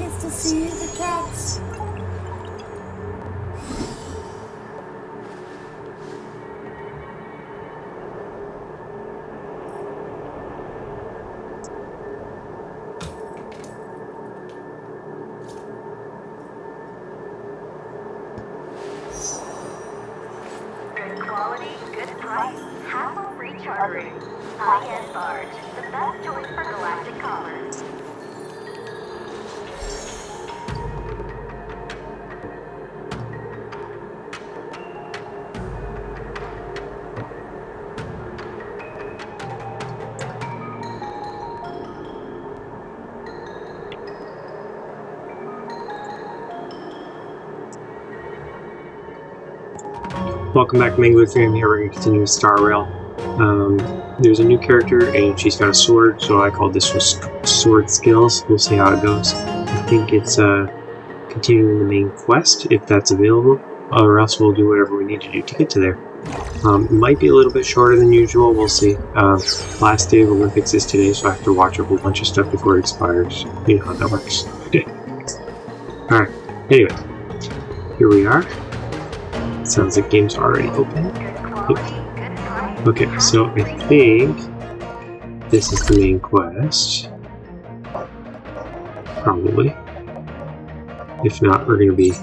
Nice to see the cats. Good quality, good price, hassle-free chartering. High-end barge, the best choice for galactic commerce. Welcome back, Mangler Fam. Here we're going to continue with Star Rail. There's a new character and she's got a sword, so I call this one Sword Skills. We'll see how it goes. I think it's continuing the main quest, if that's available, or else we'll do whatever we need to do to get to there. It might be a little bit shorter than usual, we'll see. Last day of Olympics is today, so I have to watch a whole bunch of stuff before it expires. You know how that works. Okay. Alright, anyway, here we are. Sounds like game's already open. Yep. Okay, so I think this is the main quest. Probably. If not, we're gonna be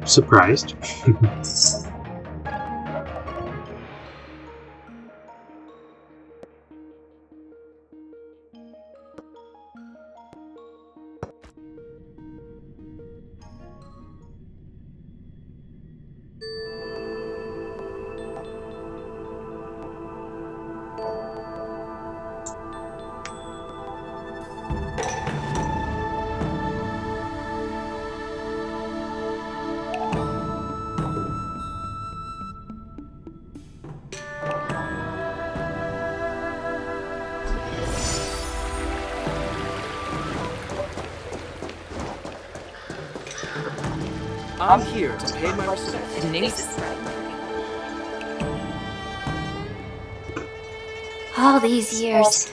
surprised. I'm here to pay my respects. All these years,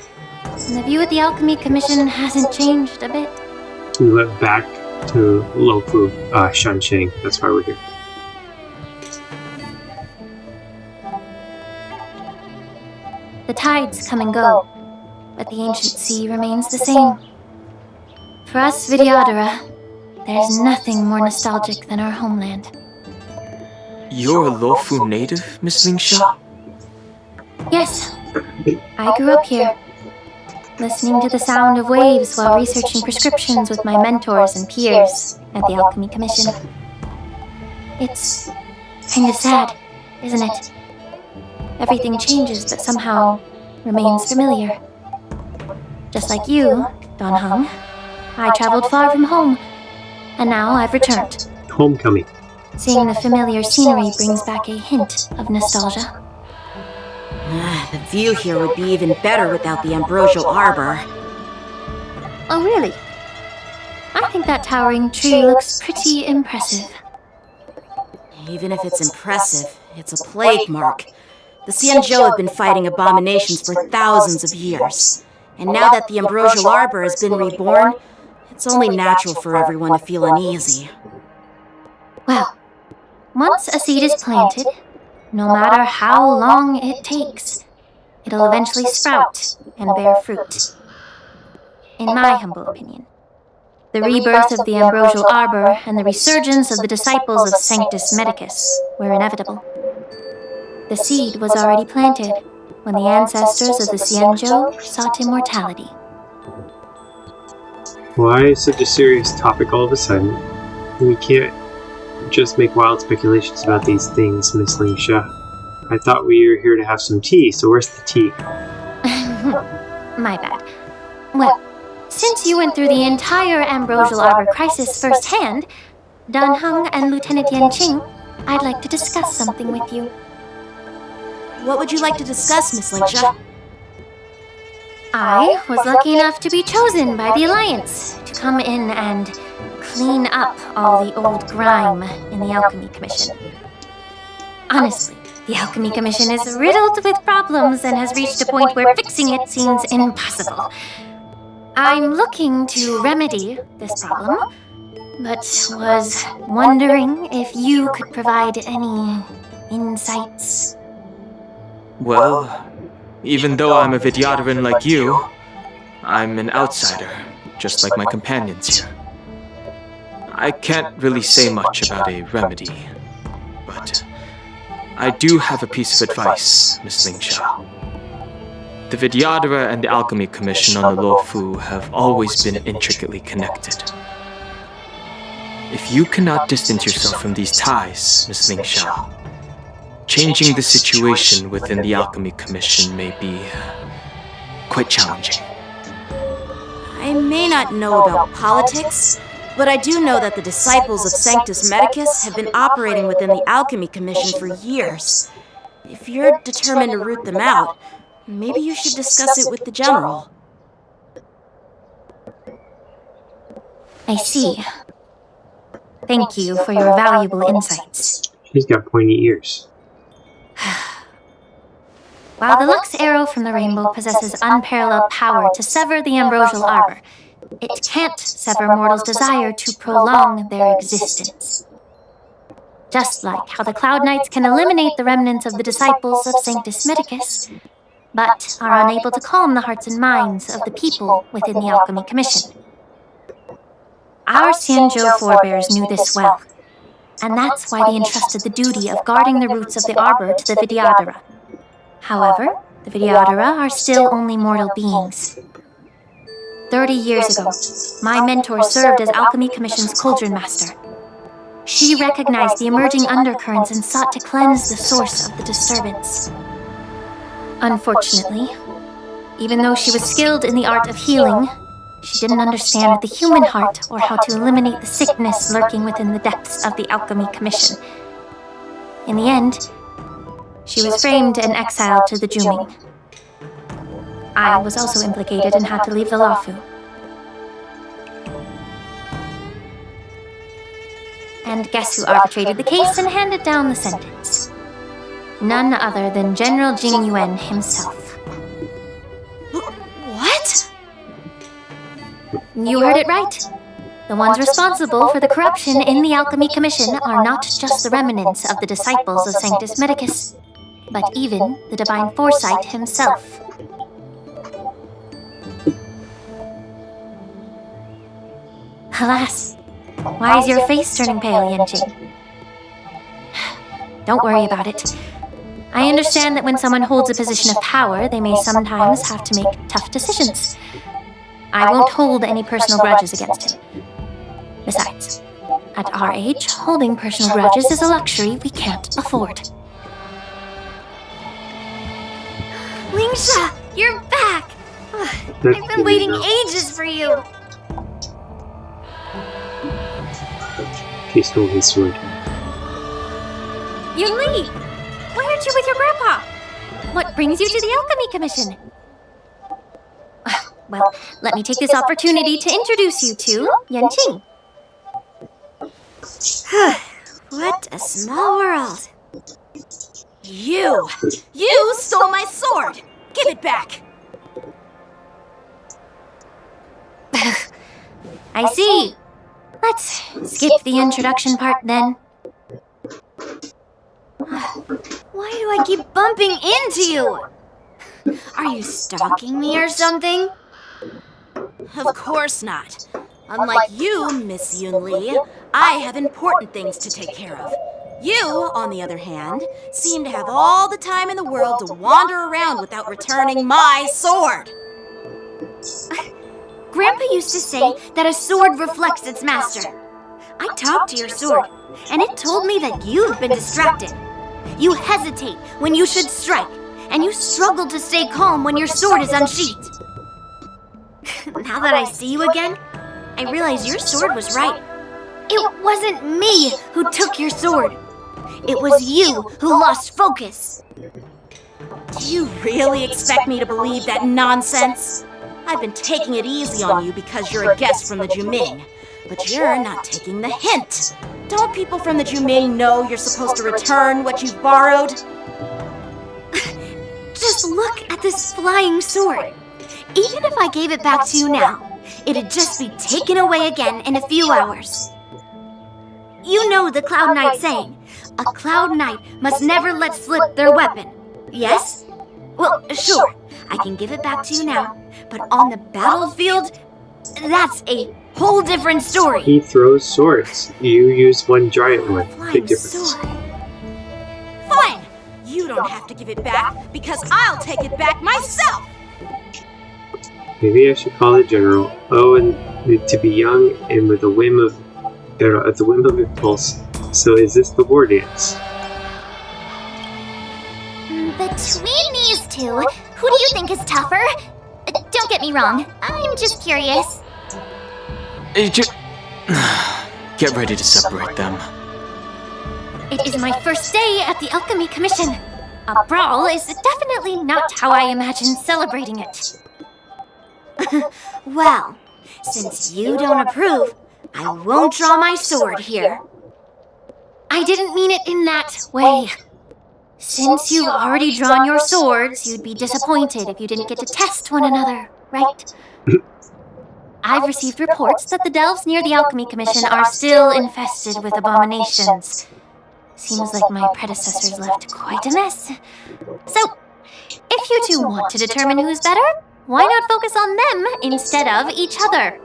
and the view of the Alchemy Commission hasn't changed a bit. We went back to Lofu, Shansheng. That's why we're here. The tides come and go, but the ancient sea remains the same. For us Vidyadhara, there's nothing more nostalgic than our homeland. You're a Lofu native, Miss Lingsha? Yes, I grew up here, listening to the sound of waves while researching prescriptions with my mentors and peers at the Alchemy Commission. It's kind of sad, isn't it? Everything changes but somehow remains familiar. Just like you, Don Hung, I traveled far from home, and now I've returned. Homecoming. Seeing the familiar scenery brings back a hint of nostalgia. The view here would be even better without the ambrosial arbor. Oh, really? I think that towering tree looks pretty impressive. Even if it's impressive, it's a plague mark. The Xianzhou have been fighting abominations for thousands of years. And now that the ambrosial arbor has been reborn, it's only natural for everyone to feel uneasy. Well, once a seed is planted, no matter how long it takes, it'll eventually sprout and bear fruit. In my humble opinion, the rebirth of the ambrosial arbor and the resurgence of the disciples of Sanctus Medicus were inevitable. The seed was already planted when the ancestors of the Xianzhou sought immortality. Why such a serious topic all of a sudden? We can't just make wild speculations about these things, Miss Lingsha. I thought we were here to have some tea, so where's the tea? My bad. Well, since you went through the entire ambrosial arbor crisis firsthand, Dan Heng and Lieutenant Yan Qing, I'd like to discuss something with you. What would you like to discuss, Miss Lingsha? I was lucky enough to be chosen by the Alliance to come in and clean up all the old grime in the Alchemy Commission. Honestly, the Alchemy Commission is riddled with problems and has reached a point where fixing it seems impossible. I'm looking to remedy this problem, but was wondering if you could provide any insights. Well, even though I'm a Vidyadharan like you, I'm an outsider, just like my companions here. I can't really say much about a remedy, but I do have a piece of advice, Miss Lingsha. The Vidyadhara and the Alchemy Commission on the Luofu have always been intricately connected. If you cannot distance yourself from these ties, Miss Lingsha, changing the situation within the Alchemy Commission may be quite challenging. I may not know about politics, but I do know that the disciples of Sanctus Medicus have been operating within the Alchemy Commission for years. If you're determined to root them out, maybe you should discuss it with the General. I see. Thank you for your valuable insights. She's got pointy ears. While the Lux Arrow from the Rainbow possesses unparalleled power to sever the Ambrosial Arbor, it can't sever mortals' desire to prolong their existence. Just like how the Cloud Knights can eliminate the remnants of the disciples of Sanctus Medicus, but are unable to calm the hearts and minds of the people within the Alchemy Commission. Our Xianzhou forebears knew this well, and that's why they entrusted the duty of guarding the roots of the arbor to the Vidyadhara. However, the Vidyadhara are still only mortal beings. 30 years ago, my mentor served as Alchemy Commission's Cauldron Master. She recognized the emerging undercurrents and sought to cleanse the source of the disturbance. Unfortunately, even though she was skilled in the art of healing, she didn't understand the human heart or how to eliminate the sickness lurking within the depths of the Alchemy Commission. In the end, she was framed and exiled to the Juming. I was also implicated and had to leave the Luofu. And guess who arbitrated the case and handed down the sentence? None other than General Jing Yuan himself. What? You heard it right. The ones responsible for the corruption in the Alchemy Commission are not just the remnants of the disciples of Sanctus Medicus, but even the Divine Foresight himself. Alas, why is your face turning pale, Yanqing? Don't worry about it. I understand that when someone holds a position of power, they may sometimes have to make tough decisions. I won't hold any personal grudges against him. Besides, at our age, holding personal grudges is a luxury we can't afford. Lingsha, you're back! I've been waiting ages for you! He stole his sword. Yunli! Why aren't you with your grandpa? What brings you to the Alchemy Commission? Well, let me take this opportunity to introduce you to Yanqing. What a small world. You stole my sword! Give it back! I see. Let's skip the introduction part then. Why do I keep bumping into you? Are you stalking me or something? Of course not. Unlike you, Miss Yunli, I have important things to take care of. You, on the other hand, seem to have all the time in the world to wander around without returning my sword. Grandpa used to say that a sword reflects its master. I talked to your sword, and it told me that you've been distracted. You hesitate when you should strike, and you struggle to stay calm when your sword is unsheathed. Now that I see you again, I realize your sword was right. It wasn't me who took your sword. It was you who lost focus. Do you really expect me to believe that nonsense? I've been taking it easy on you because you're a guest from the Juming, but you're not taking the hint. Don't people from the Juming know you're supposed to return what you've borrowed? Just look at this flying sword. Even if I gave it back to you now, it'd just be taken away again in a few hours. You know the Cloud Knight saying, a Cloud Knight must never let slip their weapon. Yes? Well, sure, I can give it back to you now, but on the battlefield, that's a whole different story. He throws swords. You use one giant one. Big Flying difference. sword. Fine! You don't have to give it back, because I'll take it back myself! Maybe I should call it General. Oh, and to be young and with a whim of, at the whim of impulse. So is this the war dance? Between these two, who do you think is tougher? Don't get me wrong, I'm just curious. Get ready to separate them. It is my first day at the Alchemy Commission. A brawl is definitely not how I imagine celebrating it. Well, since you don't approve, I won't draw my sword here. I didn't mean it in that way. Since you've already drawn your swords, you'd be disappointed if you didn't get to test one another, right? I've received reports that the delves near the Alchemy Commission are still infested with abominations. Seems like my predecessors left quite a mess. So, if you two want to determine who's better, why not focus on them instead of each other?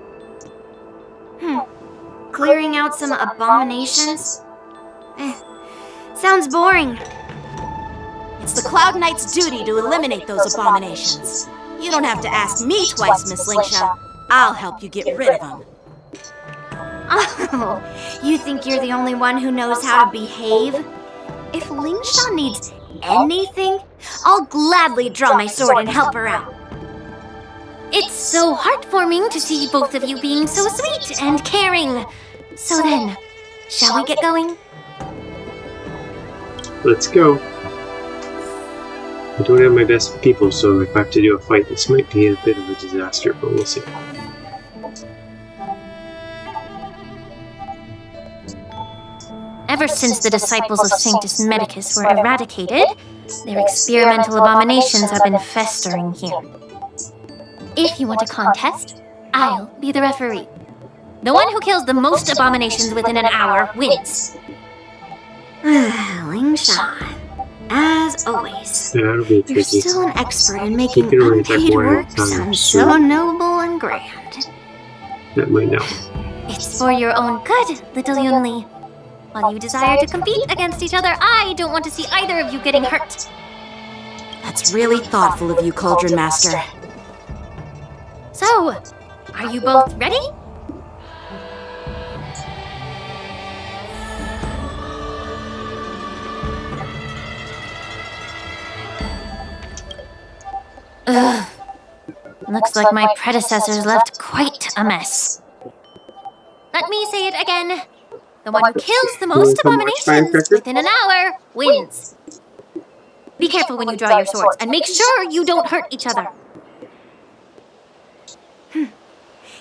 Clearing out some abominations? Sounds boring. It's the Cloud Knight's duty to eliminate those abominations. You don't have to ask me twice, Miss Lingsha. I'll help you get rid of them. Oh, you think you're the only one who knows how to behave? If Lingsha needs anything, I'll gladly draw my sword and help her out. It's so heartwarming to see both of you being so sweet and caring. So then, shall we get going? Let's go. I don't have my best people, so if I have to do a fight, this might be a bit of a disaster, but we'll see. Ever since the disciples of Sanctus Medicus were eradicated, their experimental abominations have been festering here. If you want a contest, I'll be the referee. The one who kills the most abominations within an hour wins. Lingsha, as always. Yeah, that'll be You're tricky. still an expert in making You can only attack unpaid one at a work time, sound so- so noble and grand. That might not. It's for your own good, little Yunli. While you desire to compete against each other, I don't want to see either of you getting hurt. That's really thoughtful of you, Cauldron Master. So, are you both ready? Ugh. Looks like my predecessors left quite a mess. Let me say it again. The one who kills the most abominations within an hour wins. Be careful when you draw your swords, and make sure you don't hurt each other.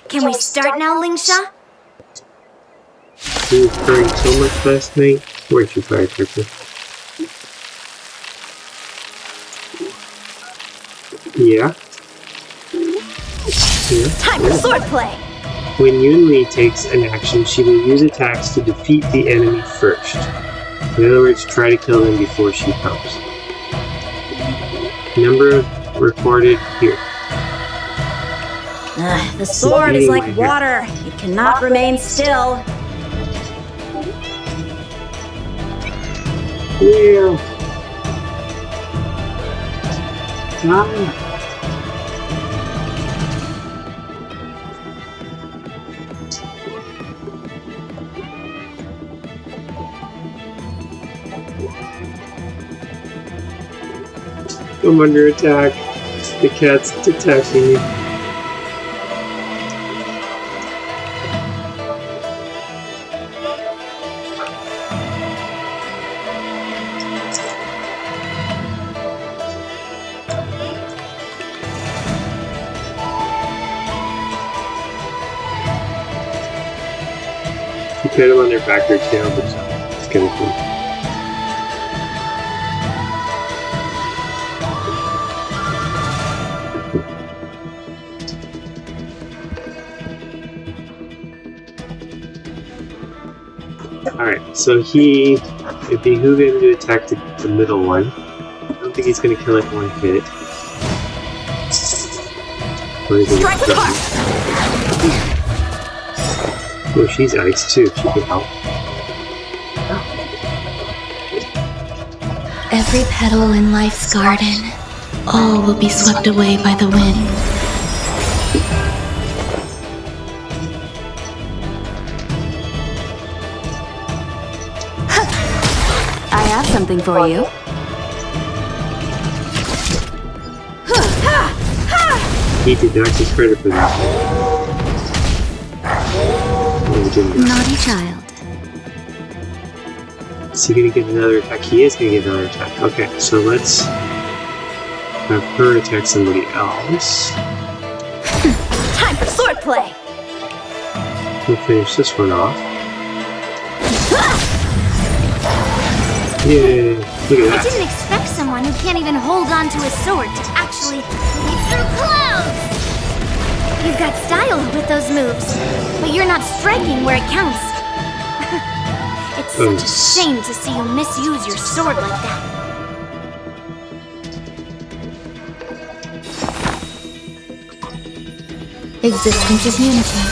Can we start now, Lingsha? You were crying so much last night. Where'd you firecracker? Yeah? Yeah? Time for swordplay! When Yunli takes an action, she will use attacks to defeat the enemy first. In other words, try to kill them before she comes. Number recorded here. The sword is like water. It cannot remain still. Yeah. Ah. I'm under attack. The cat's attacking me. You put them on their backwards down, but it's kind of cool. Alright, so it behooved him to attack the middle one. I don't think he's gonna kill it in one hit. Strike with heart! Oh, she's ice too. She can help. Every petal in life's garden, all will be swept away by the wind. I have something for you. He did not get credit for that. No, he didn't. Naughty child. Is he gonna get another attack? He is gonna get another attack. Okay, so let's have her attack somebody else. Time for swordplay! We'll finish this one off. Yay! Look at I that. didn't expect someone who can't even hold on to a sword to actually leap through clouds! You've got style with those moves, but you're not striking where it counts. It's such a shame to see you misuse your sword like that. Existence is unity.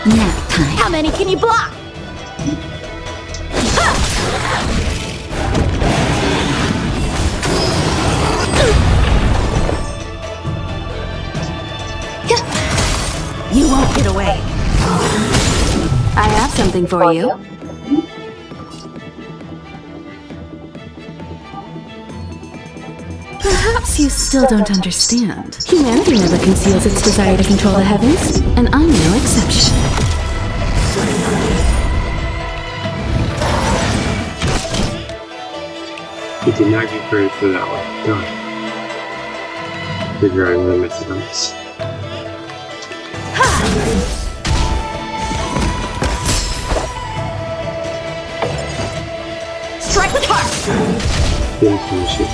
Nap time. How many can you block? You won't get away. I have something for you. Perhaps you still don't understand. Humanity never conceals its desire to control the heavens, and I'm no exception. He did not get credit for that one. Darn. Figure out another method on this. Strike with heart! Didn't finish it.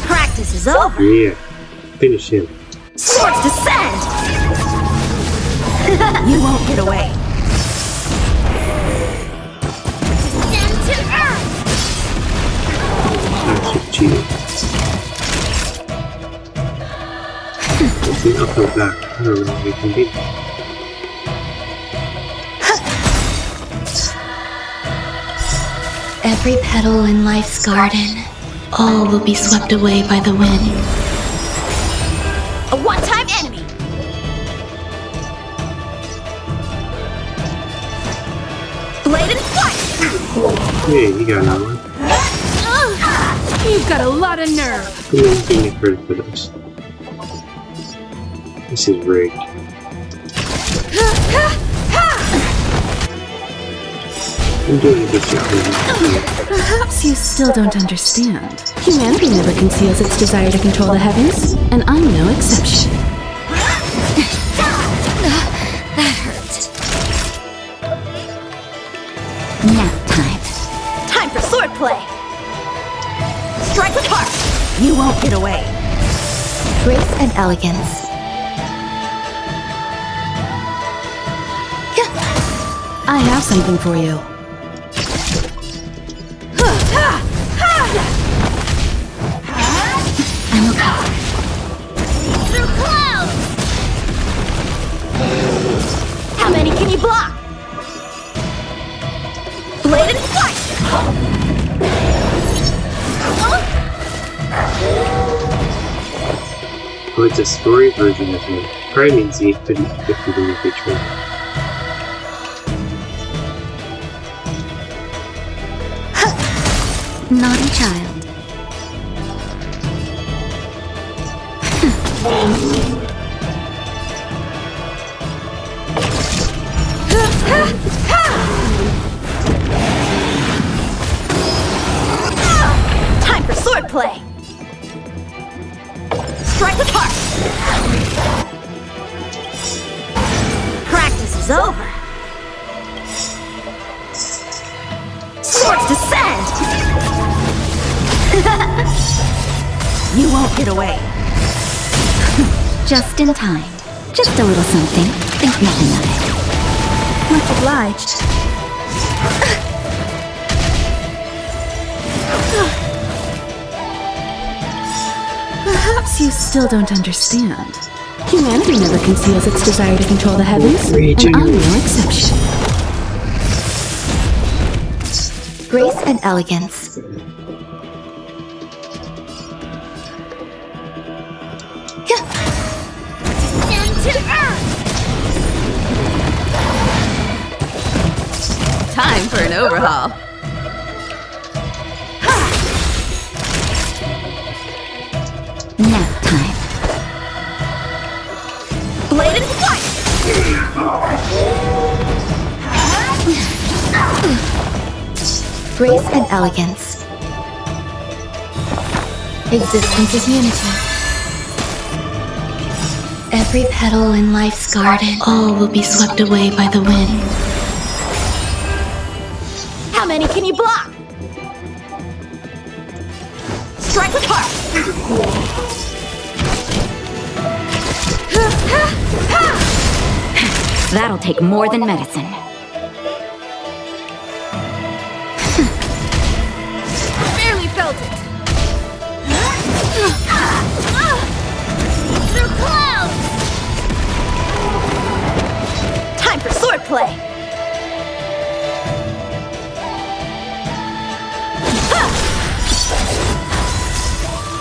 Practice is over. Yeah. Finish him. Swords descend! You won't get away. Stand to earth! That's just cheating. Let's see, I'll go back. I don't know what we can beat. Every petal in life's garden, all will be swept away by the wind. A one-time enemy. Blade and flight! Hey, you got another one. You've got a lot of nerve. Who didn't give me credit for this? This is rigged. I'm doing a good job. Perhaps you still don't understand. Humanity never conceals its desire to control the heavens, and I'm no exception. That hurt. Nap time. Time for swordplay. Strike with heart. You won't get away. Grace and elegance. I have something for you. I'm okay. Through clouds! How many can you block? Blade and flight! Oh, it's a story version of him. Probably means he couldn't defeat him if he tried. Naughty child. Time for Strike with heart! Practice is over. Swords descend! You won't get away. Just in time. Just a little something. Think nothing of it. Much obliged. Perhaps you still don't understand. Humanity never conceals its desire to control the heavens, and I'm no exception. Grace and elegance. Down to earth! Time for an overhaul. Nap time. Bladed flight! Grace and elegance. Existence is unity. Every petal in life's garden, all will be swept away by the wind. How many can you block? Strike with heart! That'll take more than medicine. Barely felt it. Through clouds! Time for swordplay!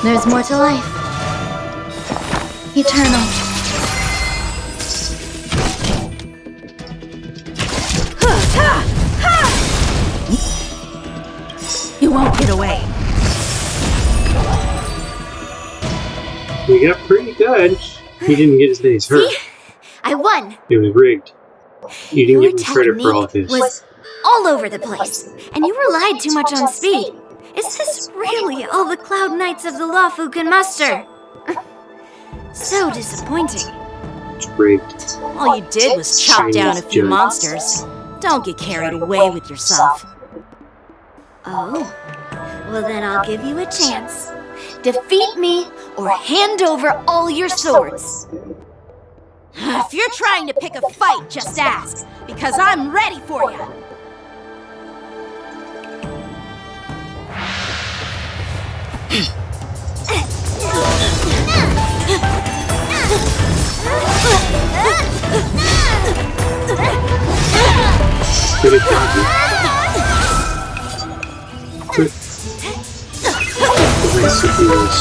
There's more to life. Eternal. You won't get away. We got pretty good. He didn't get his days hurt. See? I won. It was rigged. You didn't Your give him credit for all of technique this. was all over the place, and you relied too much on speed. Is this really all the Cloud Knights of the Lawfu can muster? So disappointing. It's rigged. All you did was chop down a few Chinese monsters. Don't get carried away with yourself. Oh, well then I'll give you a chance. Defeat me or hand over all your swords. If you're trying to pick a fight, just ask, because I'm ready for you. Good at dodging. Good. The nice super sword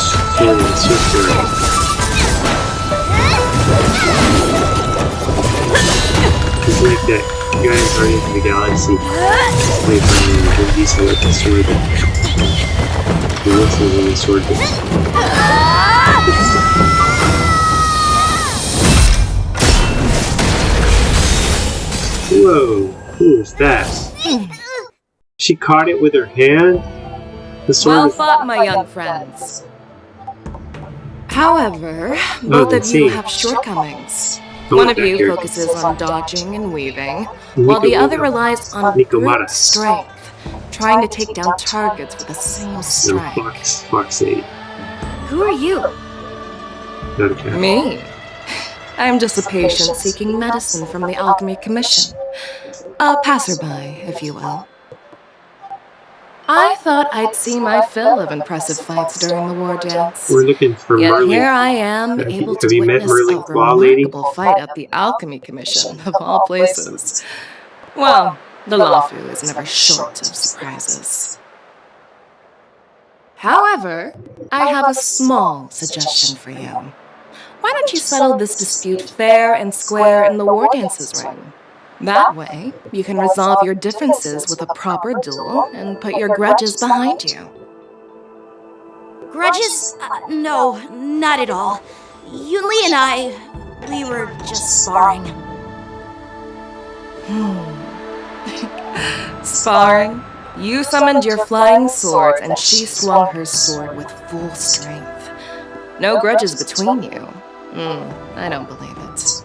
and sorcerer. He's like that guy in Guardians of the Galaxy. Played by Vin Diesel with the sword. He looks like a sword. Whoa, who's that? She caught it with her hand? The sword Well is... fought, my young friends. However, both of you have shortcomings. One of you focuses on dodging and weaving, while the other relies on brute strength, trying to take down targets with a single strike. Foxade. Who are you? Not a cat. Me? I'm just a patient seeking medicine from the Alchemy Commission. A passerby, if you will. I thought I'd see my fill of impressive fights during the war dance. We're looking for Yet Merlin. here I am, able have to you met witness Merlin a Claw Lady? remarkable fight at the Alchemy Commission, of all places. Well, the Lawfu is never short of surprises. However, I have a small suggestion for you. Why don't you settle this dispute fair and square in the war dances ring? That way, you can resolve your differences with a proper duel and put your grudges behind you. Grudges? No, not at all. Yunli and I, we were just sparring. Sparring? You summoned your flying swords and she swung her sword with full strength. No grudges between you. I don't believe it.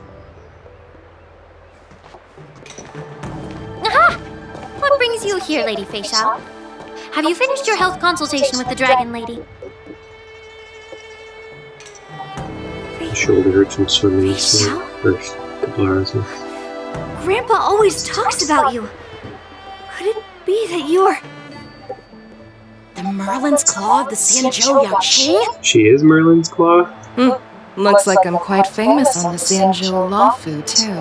Aha! What brings you here, Lady Fei Xiao? Have you finished your health consultation with the Dragon Lady? My shoulder hurts from swimming for the first couple hours. Grandpa always talks about you. Could it be that you're... The Merlin's Claw of the Sanzhou Yaoqing? She is Merlin's Claw? Looks like I'm quite famous on the Sanzhou Lawfu, too.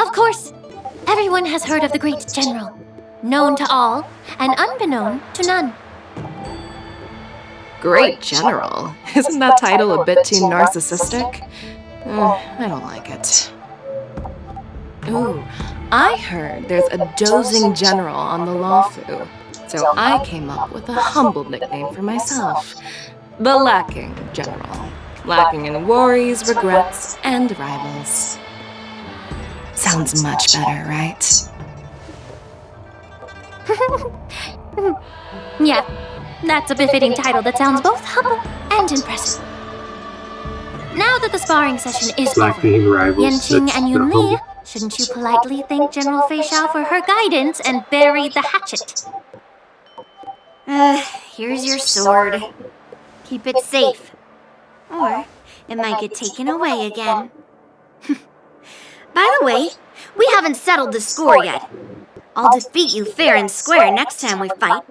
Of course! Everyone has heard of the great general. Known to all, and unbeknown to none. Great General? Isn't that title a bit too narcissistic? I don't like it. Ooh, I heard there's a dozing general on the Lawfu, so I came up with a humble nickname for myself. The Lacking General. Lacking in worries, regrets, and rivals. Sounds much better, right? Yeah, that's a befitting title that sounds both humble and impressive. Now that the sparring session is Lacking over, rivals. Yanqing That's and not Yunli, humble. shouldn't you politely thank General Fei Xiao for her guidance and bury the hatchet? Here's your sword. Keep it safe. Or it might get taken away again. By the way, we haven't settled the score yet. I'll defeat you fair and square next time we fight.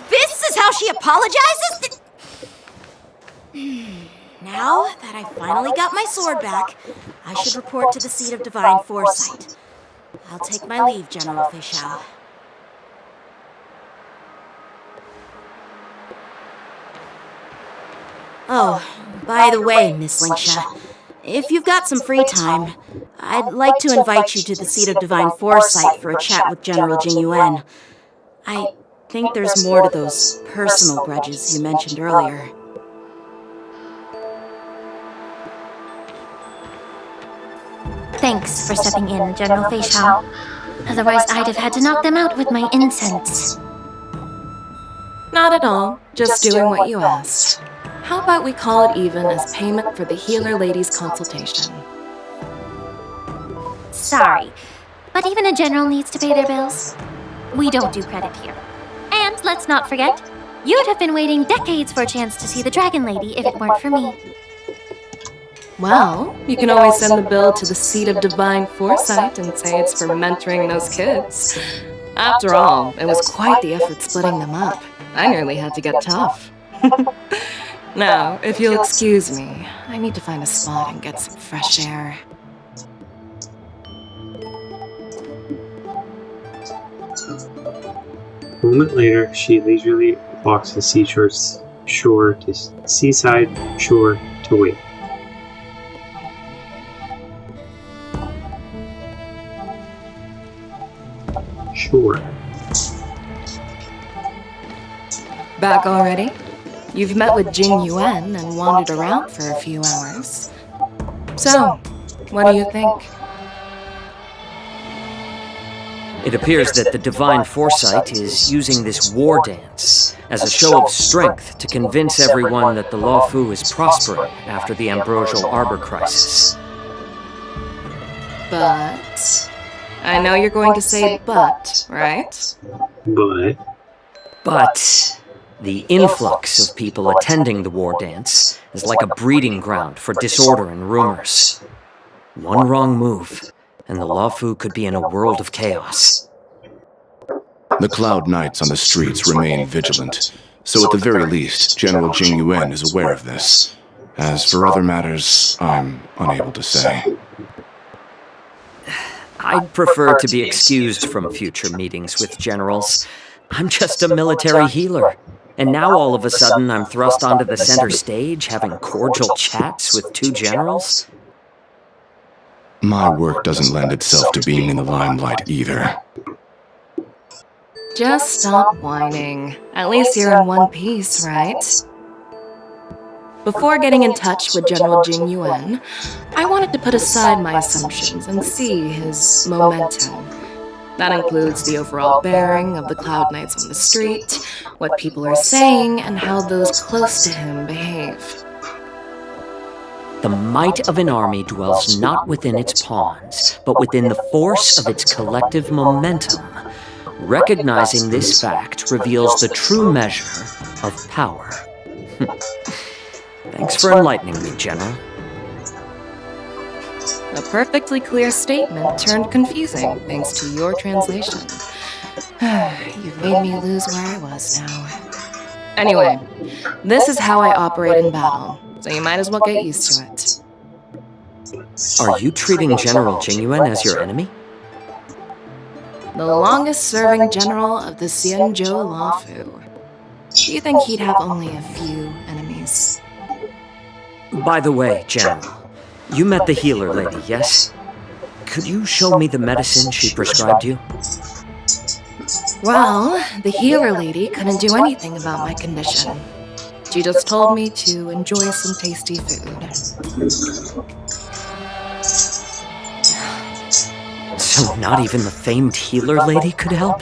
This is how she apologizes? Now that I finally got my sword back, I should report to the seat of divine foresight. I'll take my leave, General Fei Xiao. Oh, by the way, Miss Linksha, if you've got some free time, I'd like to invite you to the seat of divine foresight for a chat with General Jing Yuan. I think there's more to those personal grudges you mentioned earlier. Thanks for stepping in, General Fei Xiao. Otherwise, I'd have had to knock them out with my incense. Not at all. Just doing what you asked. How about we call it even as payment for the healer lady's consultation? Sorry, but even a general needs to pay their bills. We don't do credit here. And let's not forget, you'd have been waiting decades for a chance to see the Dragon Lady if it weren't for me. Well, you can always send the bill to the seat of divine foresight and say it's for mentoring those kids. After all, it was quite the effort splitting them up. I nearly had to get tough. Now, if you'll excuse me, I need to find a spot and get some fresh air. A moment later, she leisurely walks the seashore to seaside shore to wait. Sure. Back already? You've met with Jing Yuan and wandered around for a few hours. So, what do you think? It appears that the Divine Foresight is using this war dance as a show of strength to convince everyone that the Lawfu is prospering after the Ambrosial Arbor crisis. But... I know you're going to say but, right? But the influx of people attending the war dance is like a breeding ground for disorder and rumors. One wrong move, and the Lawfu could be in a world of chaos. The Cloud Knights on the streets remain vigilant, so at the very least, General Jing Yuan is aware of this. As for other matters, I'm unable to say. I'd prefer to be excused from future meetings with generals. I'm just a military healer. And now all of a sudden I'm thrust onto the center stage having cordial chats with two generals? My work doesn't lend itself to being in the limelight either. Just stop whining. At least you're in one piece, right? Before getting in touch with General Jing Yuan, I wanted to put aside my assumptions and see his momentum. That includes the overall bearing of the Cloud Knights on the street, what people are saying, and how those close to him behave. The might of an army dwells not within its pawns, but within the force of its collective momentum. Recognizing this fact reveals the true measure of power. Thanks for enlightening me, General. A perfectly clear statement turned confusing thanks to your translation. You've made me lose where I was now. Anyway, this is how I operate in battle, so you might as well get used to it. Are you treating General Jingyuan as your enemy? The longest-serving general of the Xianzhou Lafu. Do you think he'd have only a few enemies? By the way, General, you met the healer lady, yes? Could you show me the medicine she prescribed you? Well, the healer lady couldn't do anything about my condition. She just told me to enjoy some tasty food. So not even the famed healer lady could help?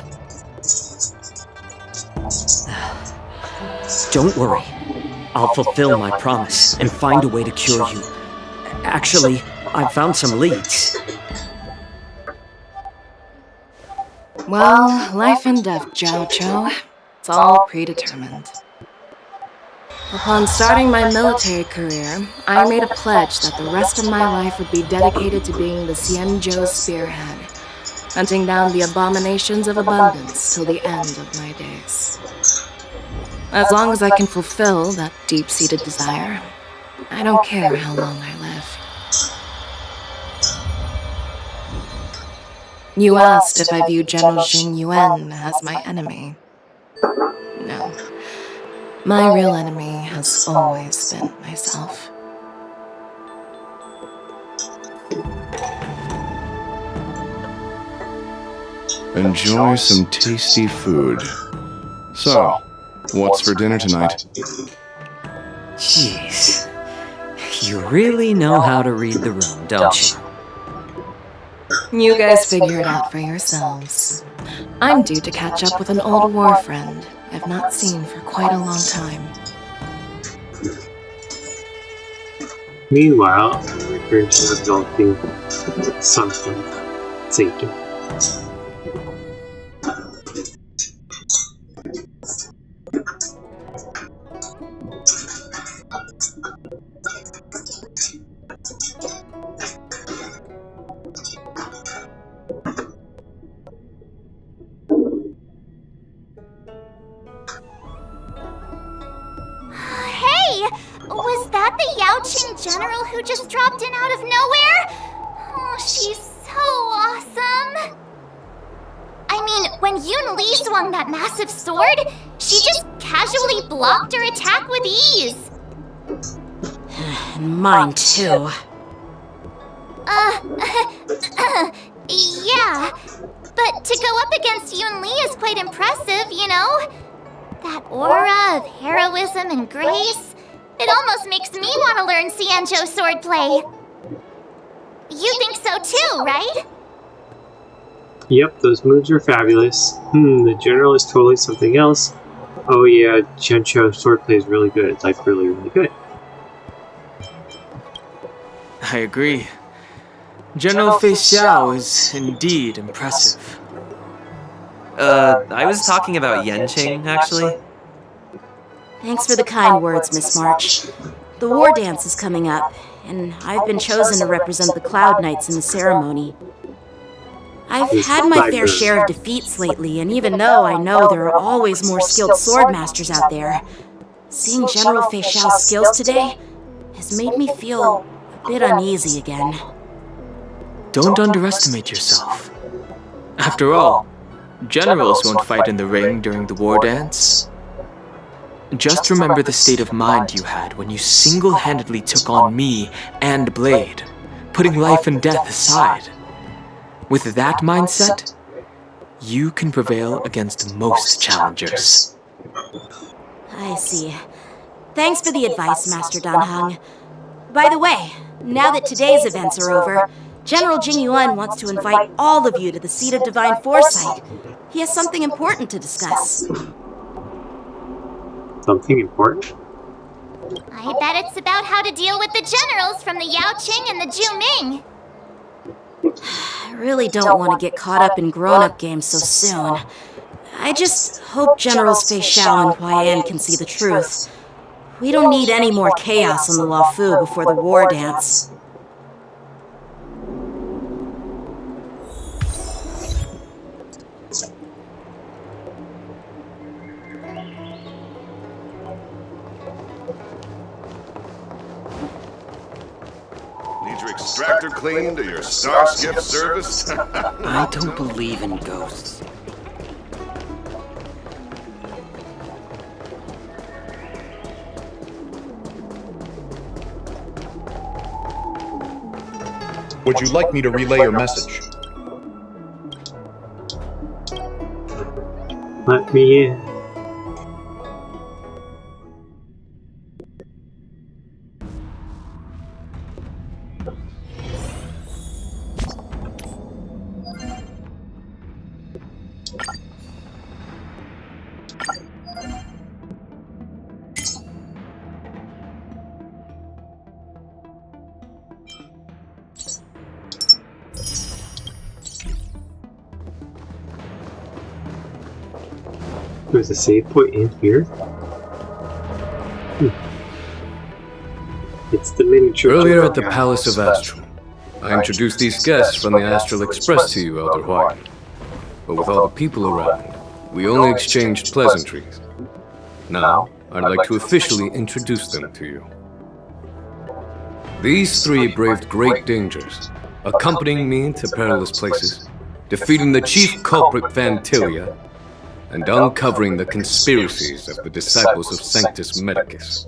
Don't worry. I'll fulfill my promise and find a way to cure you. Actually, I've found some leads. Well, life and death, Zhao Cho. It's all predetermined. Upon starting my military career, I made a pledge that the rest of my life would be dedicated to being the Xianzhou spearhead, hunting down the abominations of abundance till the end of my days. As long as I can fulfill that deep-seated desire, I don't care how long I live. You asked if I view General Jingyuan as my enemy. No. My real enemy has always been myself. Enjoy some tasty food. So, what's for dinner tonight? Jeez. You really know how to read the room, don't you? You guys figure it out for yourselves. I'm due to catch up with an old war friend I've not seen for quite a long time. Meanwhile, I return to developing something safety. Was that the Yaoqing general who just dropped in out of nowhere? Oh, she's so awesome! I mean, when Yun Li swung that massive sword, she just casually blocked her attack with ease. And mine too. Yeah. But to go up against Yun Li is quite impressive, you know? That aura of heroism and grace. It almost makes me want to learn Xianzhou swordplay. You think so too, right? Yep, those moves are fabulous. The general is totally something else. Oh yeah, Xianzhou swordplay is really good. It's like really, really good. I agree. General Fei Xiao is indeed impressive. I was talking about Yanqing, actually. Thanks for the kind words, Miss March. The war dance is coming up, and I've been chosen to represent the Cloud Knights in the ceremony. I've had my fair share of defeats lately, and even though I know there are always more skilled swordmasters out there, seeing General Fei Xiao's skills today has made me feel a bit uneasy again. Don't underestimate yourself. After all, generals won't fight in the ring during the war dance. Just remember the state of mind you had when you single-handedly took on me and Blade, putting life and death aside. With that mindset, you can prevail against most challengers. I see. Thanks for the advice, Master Danheng. By the way, now that today's events are over, General Jingyuan wants to invite all of you to the seat of divine foresight. He has something important to discuss. Something important? I bet it's about how to deal with the generals from the Yao Qing and the Ju Ming. I really don't want to get caught up in grown-up games so soon. I just hope Generals Fei Xiao and Hua Yan can see the truth. We don't need any more chaos on the Luofu before the war dance. Need your extractor cleaned or your star skiff serviced? I don't believe in ghosts. Would you like me to relay your message? Let me in. There's a save point in here. It's the miniature. Earlier at the Palace of Astral, I introduced these guests from the Astral Express to you, Elder White. But with all the people around, we only exchanged pleasantries. Now, I'd like to officially introduce them to you. These three braved great dangers, accompanying me to perilous places, defeating the chief culprit Vantilia, and uncovering the conspiracies of the disciples of Sanctus Medicus.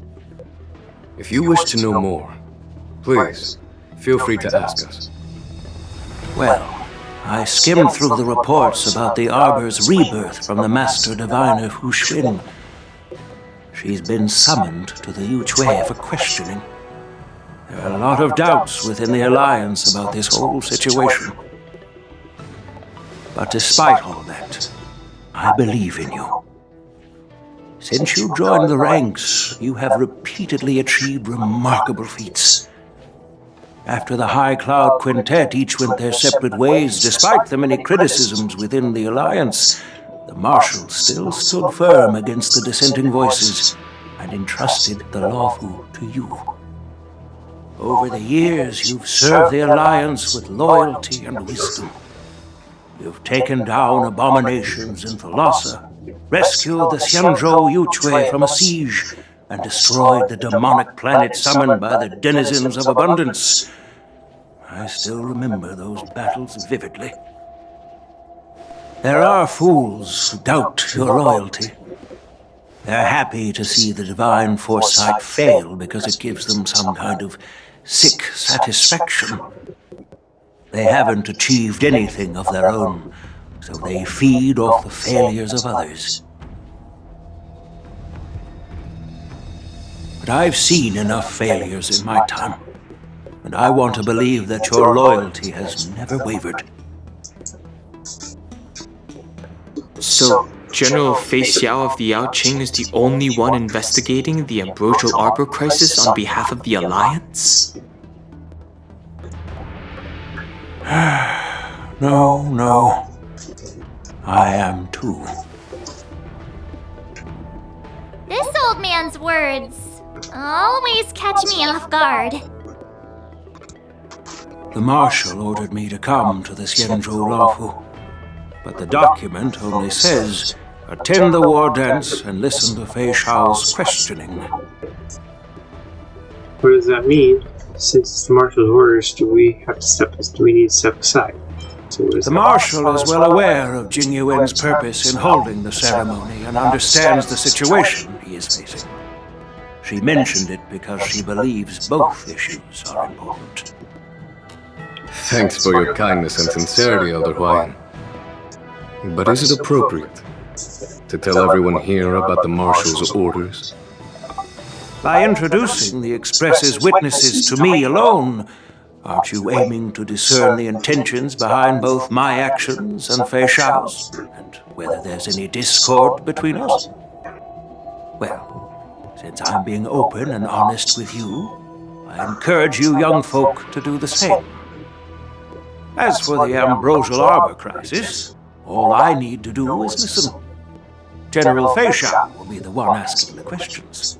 If you wish to know more, please, feel free to ask us. Well, I skimmed through the reports about the Arbor's rebirth from the Master Diviner Hu Xuan. She's been summoned to the Yu Chui for questioning. There are a lot of doubts within the Alliance about this whole situation. But despite all that, I believe in you. Since you joined the ranks, you have repeatedly achieved remarkable feats. After the High Cloud Quintet each went their separate ways, despite the many criticisms within the Alliance, the Marshal still stood firm against the dissenting voices and entrusted the Luofu to you. Over the years, you've served the Alliance with loyalty and wisdom. You've taken down abominations in Thalassa, rescued the Xianzhou Yu Chui from a siege, and destroyed the demonic planet summoned by the denizens of abundance. I still remember those battles vividly. There are fools who doubt your loyalty. They're happy to see the divine foresight fail because it gives them some kind of sick satisfaction. They haven't achieved anything of their own, so they feed off the failures of others. But I've seen enough failures in my time, and I want to believe that your loyalty has never wavered. So, General Fei Xiao of the Yao Qing is the only one investigating the Ambrosial Arbor crisis on behalf of the Alliance? No. I am too. This old man's words always catch me off guard. The Marshal ordered me to come to the Xianzhou Luofu, but the document only says, attend the war dance and listen to Fei Xiao's questioning. What does that mean? Since it's the Marshal's orders, do we need to step aside? So the Marshal is well aware of Jingyuen's purpose in holding the ceremony and understands the situation he is facing. She mentioned it because she believes both issues are important. Thanks for your kindness and sincerity, Elder Huayan. But is it appropriate to tell everyone here about the Marshal's orders? By introducing the Express's witnesses to me alone, Aren't you aiming to discern the intentions behind both my actions and Fei Xiao's, and whether there's any discord between us? Well, since I'm being open and honest with you, I encourage you young folk to do the same. As for the Ambrosial Arbor crisis, all I need to do is listen. General Fei Xiao will be the one asking the questions.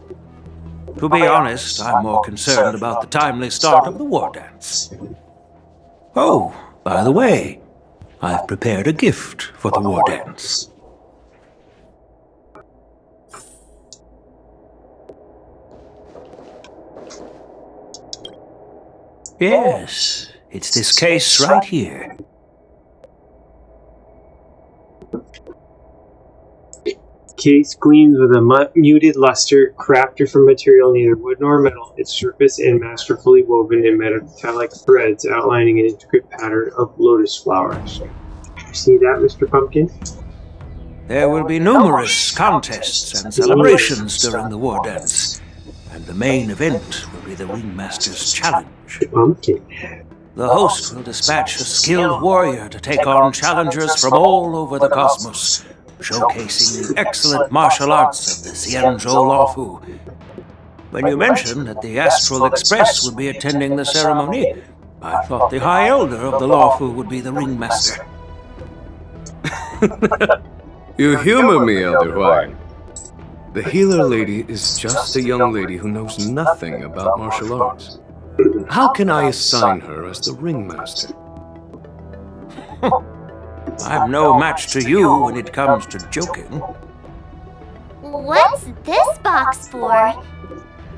To be honest, I'm more concerned about the timely start of the war dance. Oh, by the way, I've prepared a gift for the war dance. Yes, it's this case right here. Case gleams with a muted luster, crafted from material neither wood nor metal, its surface and masterfully woven in metallic threads, outlining an intricate pattern of lotus flowers. You see that, Mr. Pumpkin? There will be numerous contests and celebrations during the war dance, and the main event will be the Ringmaster's Challenge. Pumpkin. The host will dispatch a skilled warrior to take on challengers from all over the cosmos, showcasing the excellent martial arts of the Xianzhou Lawfu. When you mentioned that the Astral Express would be attending the ceremony, I thought the High Elder of the Lawfu would be the Ringmaster. You humor me, Elder Huang. The healer lady is just a young lady who knows nothing about martial arts. How can I assign her as the ringmaster? I'm no match to you when it comes to joking. What's this box for?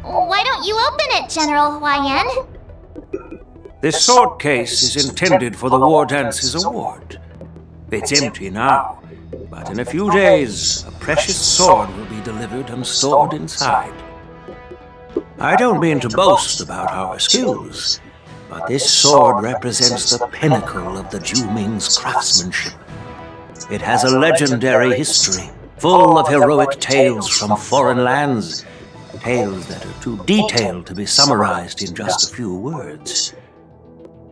Why don't you open it, General Huayan? This sword case is intended for the War Dance's award. It's empty now, but in a few days, a precious sword will be delivered and stored inside. I don't mean to boast about our skills, but this sword represents the pinnacle of the Zhuming's craftsmanship. It has a legendary history, full of heroic tales from foreign lands, tales that are too detailed to be summarized in just a few words.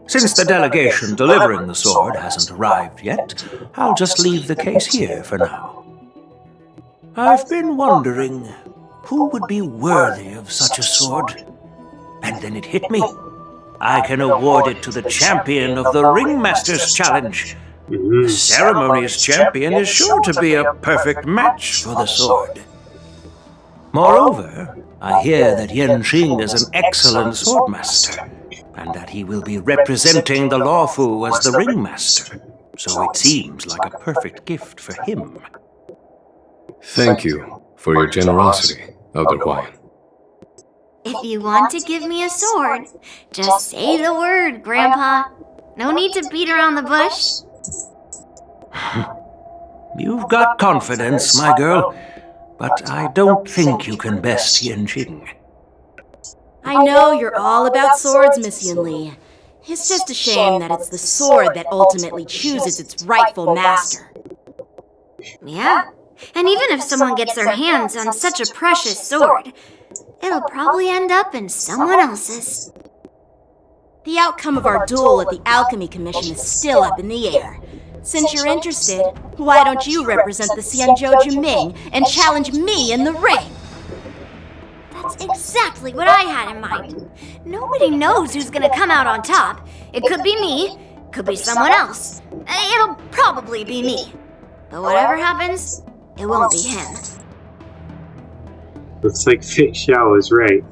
Since the delegation delivering the sword hasn't arrived yet, I'll just leave the case here for now. I've been wondering who would be worthy of such a sword, and then it hit me. I can award it to the champion of the Ringmaster's Challenge. The ceremony's champion is sure to be a perfect match for the sword. Moreover, I hear that Yanqing is an excellent swordmaster, and that he will be representing the Lawfu as the Ringmaster, so it seems like a perfect gift for him. Thank you for your generosity, Elder Huayan. If you want to give me a sword, just say the word, Grandpa. No need to beat around the bush. You've got confidence, my girl, but I don't think you can best Yanqing. I know you're all about swords, Miss Yunli. It's just a shame that it's the sword that ultimately chooses its rightful master. Yeah, and even if someone gets their hands on such a precious sword, it'll probably end up in someone else's. The outcome of our duel at the Alchemy Commission is still up in the air. Since you're interested, why don't you represent the Xianzhou Juming and challenge me in the ring? That's exactly what I had in mind. Nobody knows who's gonna come out on top. It could be me, could be someone else. It'll probably be me. But whatever happens, it won't be him. Looks like Fei Xiao is right.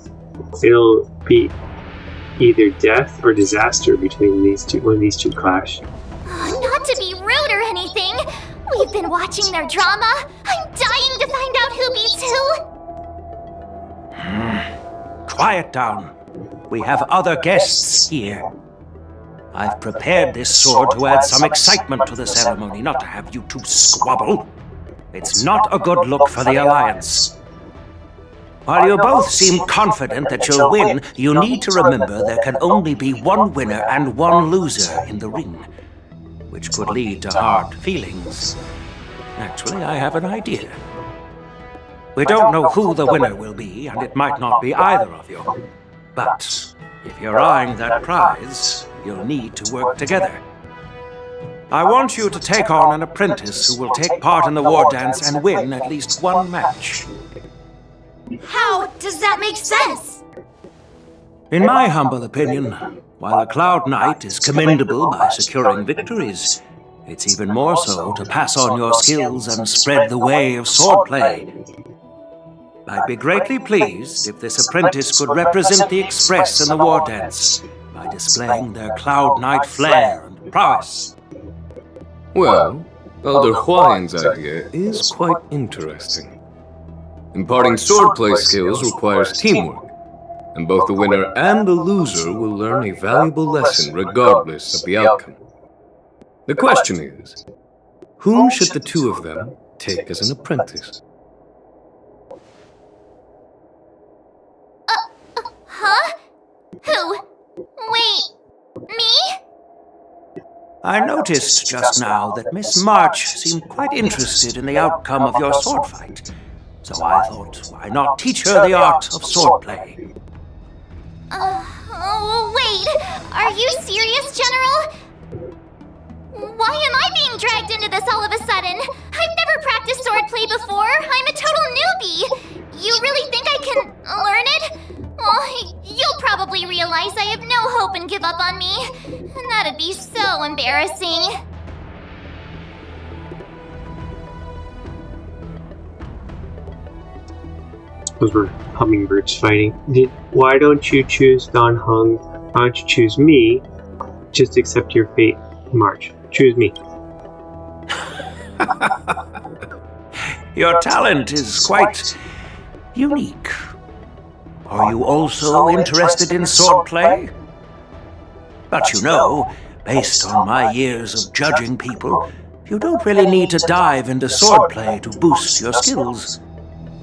It'll be either death or disaster between these two when these two clash. Not to be rude or anything. We've been watching their drama. I'm dying to find out who beats who. Quiet down. We have other guests here. I've prepared this sword to add some excitement to the ceremony, not to have you two squabble. It's not a good look for the Alliance. While you both seem confident that you'll win, you need to remember there can only be one winner and one loser in the ring, which could lead to hard feelings. Actually, I have an idea. We don't know who the winner will be, and it might not be either of you. But If you're eyeing that prize, you'll need to work together. I want you to take on an apprentice who will take part in the war dance and win at least one match. How does that make sense? In my humble opinion, while a Cloud Knight is commendable by securing victories, it's even more so to pass on your skills and spread the way of swordplay. I'd be greatly pleased if this apprentice could represent the Express in the war dance by displaying their Cloud Knight flair and prowess. Well, Elder Huayan's idea is quite interesting. Imparting swordplay skills requires teamwork, and both the winner and the loser will learn a valuable lesson regardless of the outcome. The question is, whom should the two of them take as an apprentice? Huh? Who? Wait, me? I noticed just now that Miss March seemed quite interested in the outcome of your sword fight. So I thought, why not teach her the art of swordplay? Wait, are you serious, General? Why am I being dragged into this all of a sudden? I've never practiced swordplay before. I'm a total newbie. You really think I can learn it? Oh, you'll probably realize I have no hope and give up on me. And that'd be so embarrassing. Those were hummingbirds fighting. Why don't you choose Don Hung? Why don't you choose me? Just accept your fate, March. Choose me. Your talent is quite unique. Are you also interested in swordplay? But you know, based on my years of judging people, you don't really need to dive into swordplay to boost your skills.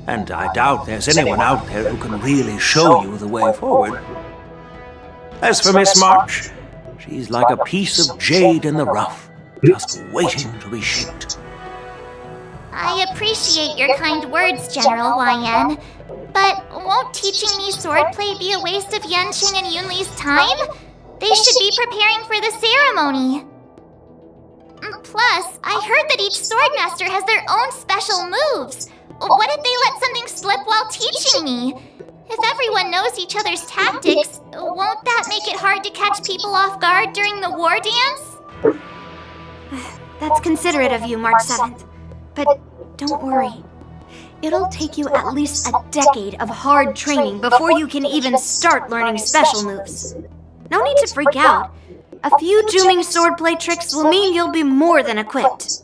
And I doubt there's anyone out there who can really show you the way forward. As for Miss March, she's like a piece of jade in the rough, just waiting to be shaped. I appreciate your kind words, General Huayan. But won't teaching me swordplay be a waste of Yanqing and Yunli's time? They should be preparing for the ceremony. Plus, I heard that each swordmaster has their own special moves. What if they let something slip while teaching me? If everyone knows each other's tactics, won't that make it hard to catch people off guard during the war dance? That's considerate of you, March 7th. But don't worry. It'll take you at least a decade of hard training before you can even start learning special moves. No need to freak out. A few Juming swordplay tricks will mean you'll be more than equipped.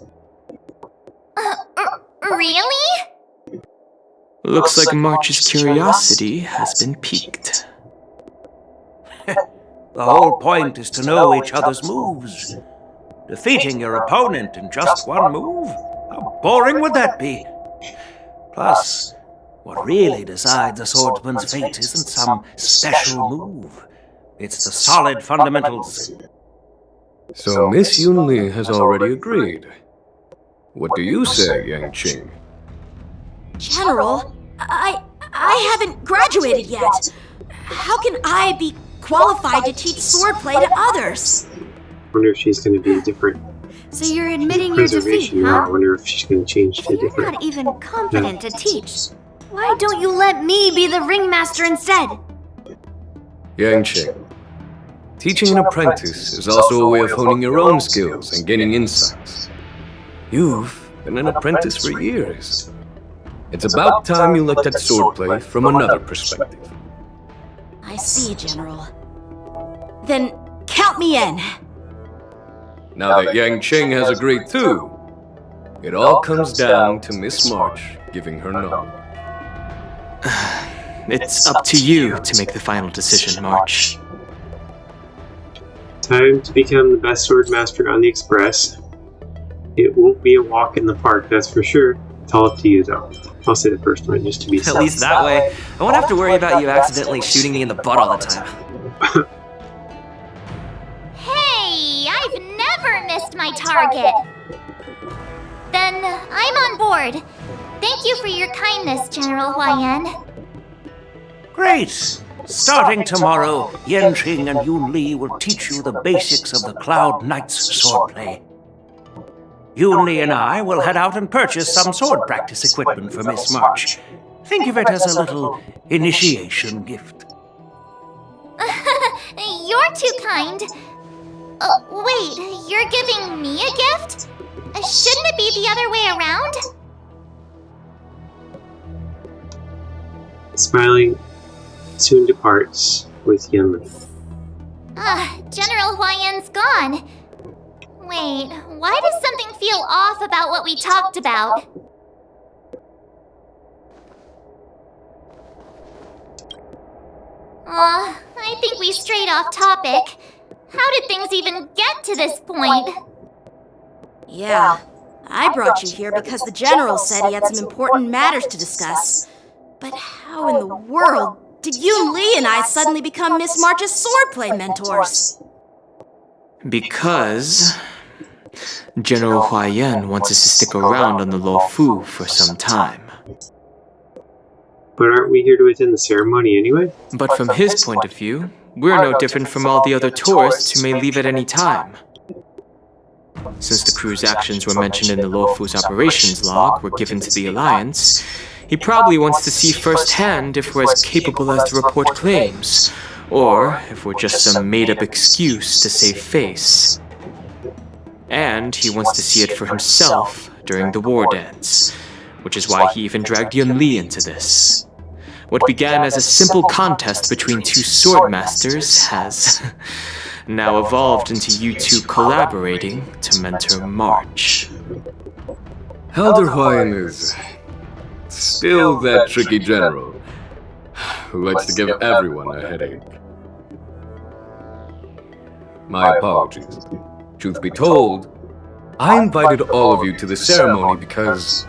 Really? Looks like March's curiosity has been piqued. The whole point is to know each other's moves. Defeating your opponent in just one move? How boring would that be? Plus, what really decides a swordsman's fate isn't some special move. It's the solid fundamentals. So Miss Yunli has already agreed. What do you say, Yanqing? General, I haven't graduated yet. How can I be qualified to teach swordplay to others? I wonder if she's going to be different. So you're admitting your defeat, huh? I wonder if she's going to change to You're different. not even competent to teach. Why don't you let me be the ringmaster instead? Yanqing, teaching an apprentice is also a way of honing your own skills and gaining insights. You've been an apprentice for years. It's about time you looked at swordplay from another perspective. I see, General. Then count me in. Now that Yanqing has agreed too, it all comes down to Miss March giving her nod. It's up to you to make the final decision, March. Time to become the best swordmaster on the Express. It won't be a walk in the park, that's for sure. It's all up to you, though. I'll say the first one just to be safe. At least that way, I won't have to worry about you accidentally shooting me in the butt all the time. Hey, I've never missed my target. Then I'm on board. Thank you for your kindness, General Huayan. Great! Starting tomorrow, Yenqing and Yun Li will teach you the basics of the Cloud Knight's swordplay. Yun Li and I will head out and purchase some sword practice equipment for Miss March. Think of it as a little initiation gift. You're too kind. Wait, you're giving me a gift? Shouldn't it be the other way around? Smiling, Soon departs with Yunli. General Huayan's gone. Wait, why does something feel off about what we talked about? I think we strayed off topic. How did things even get to this point? Yeah, I brought you here because the General said he had some important matters to discuss. But how in the world did Yun Li and I suddenly become Miss March's swordplay mentors? Because General Huayan wants us to stick around on the Luofu for some time. But aren't we here to attend the ceremony anyway? But from his point of view, we're no different from all the other tourists who may leave at any time. Since the crew's actions were mentioned in the Luofu's operations log were given to the Alliance, he probably wants to see firsthand if we're as capable as the report claims, or if we're just some made-up excuse to save face. And he wants to see it for himself during the war dance, which is why he even dragged Yun Li into this. What began as a simple contest between two sword masters has now evolved into you two collaborating to mentor March. Elder Huayan is still that tricky general who likes to give everyone a headache. My apologies. Truth be told, I invited all of you to the ceremony because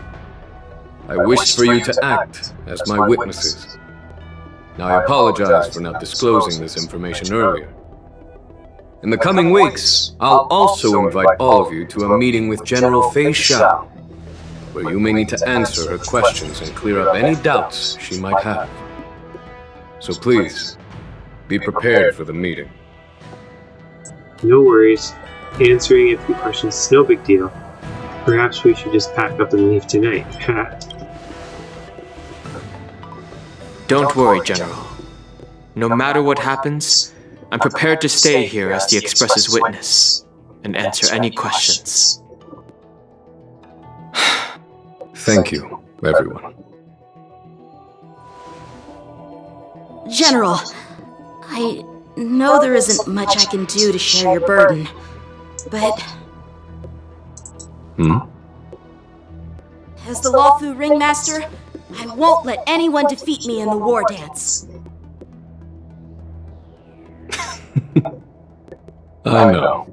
I wished for you to act as my witnesses. Now I apologize for not disclosing this information earlier. In the coming weeks, I'll also invite all of you to a meeting with General Fei Xiao, where you may need to answer her questions and clear up any doubts she might have. So please, be prepared for the meeting. No worries. Answering a few questions is no big deal. Perhaps we should just pack up and leave tonight. Don't worry, General. No matter what happens, I'm prepared to stay here as the Express's witness and answer any questions. Thank you, everyone. General, I know there isn't much I can do to share your burden, but... As the Luofu Ringmaster, I won't let anyone defeat me in the war dance. I know.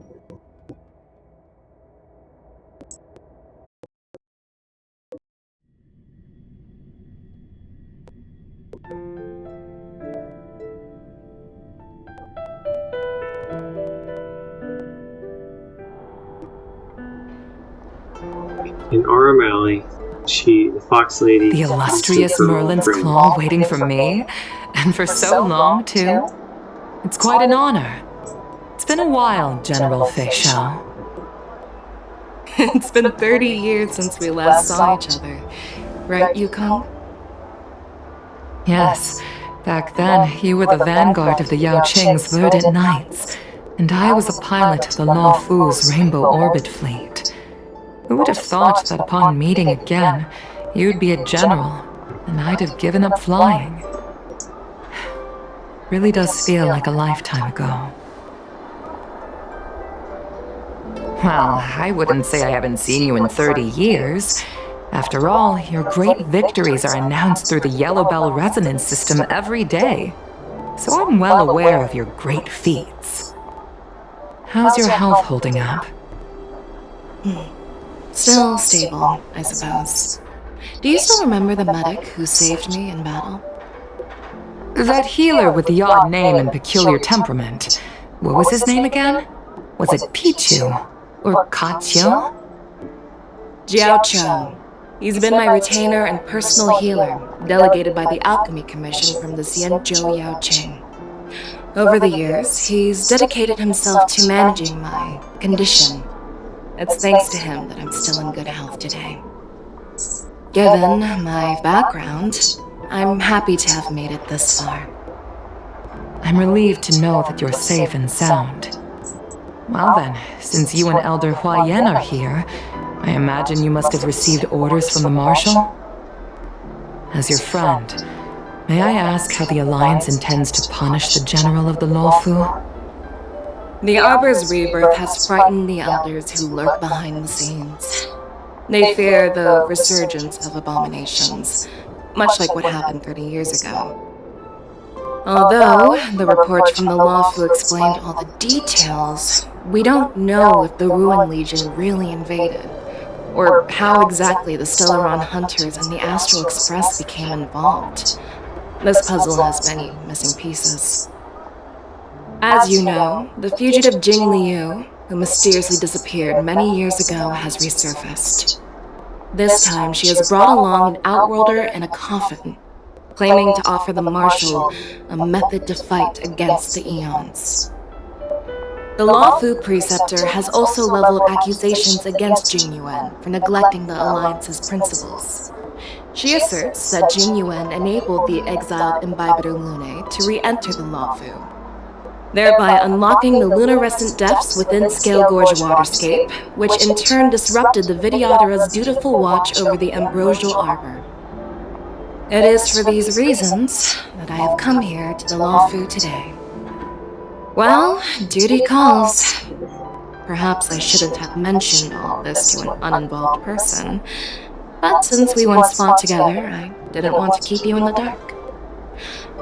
In Aurum Alley, the Fox Lady... The illustrious Merlin's claw waiting for me? And for so long, too? It's quite an honor. It's been a while, General Fei Xiao. It's been 30 years since we last saw each other. Right, Yukong? Yes. Back then, you were the vanguard of the Yao Qing's Verdant Knights, and I was a pilot of the Luofu's Rainbow Orbit Fleet. Who would have thought that upon meeting again, you'd be a general, and I'd have given up flying? Really does feel like a lifetime ago. Well, I wouldn't say I haven't seen you in 30 years. After all, your great victories are announced through the Yellow Bell resonance system every day. So I'm well aware of your great feats. How's your health holding up? Still stable, I suppose. Do you still remember the medic who saved me in battle? That healer with the odd name and peculiar temperament. What was his name again? Was it Pichu? Or Kaqiu? Jiao Chou. He's been my retainer and personal healer, delegated by the Alchemy Commission from the Xianzhou Yao Qing. Over the years, he's dedicated himself to managing my condition. It's thanks to him that I'm still in good health today. Given my background, I'm happy to have made it this far. I'm relieved to know that you're safe and sound. Well then, since you and Elder Hua Yan are here, I imagine you must have received orders from the Marshal? As your friend, may I ask how the Alliance intends to punish the General of the Lawfu? The Arbor's rebirth has frightened the elders who lurk behind the scenes. They fear the resurgence of abominations, much like what happened 30 years ago. Although the reports from the Lawfu explained all the details, we don't know if the Ruin Legion really invaded, or how exactly the Stellaron Hunters and the Astral Express became involved. This puzzle has many missing pieces. As you know, the fugitive Jing Liu, who mysteriously disappeared many years ago, has resurfaced. This time, she has brought along an Outworlder and a coffin, claiming to offer the Marshal a method to fight against the Eons. The Lawfu Preceptor has also leveled accusations against Jing Yuan for neglecting the Alliance's principles. She asserts that Jing Yuan enabled the exiled Imbibitor Lunae to re-enter the Lawfu, thereby unlocking the lunarescent depths within Scale Gorge Waterscape, which in turn disrupted the Vidyadhara's dutiful watch over the Ambrosial Arbor. It is for these reasons that I have come here to the Lawfu today. Well, duty calls. Perhaps I shouldn't have mentioned all this to an uninvolved person, but since we once fought together, I didn't want to keep you in the dark.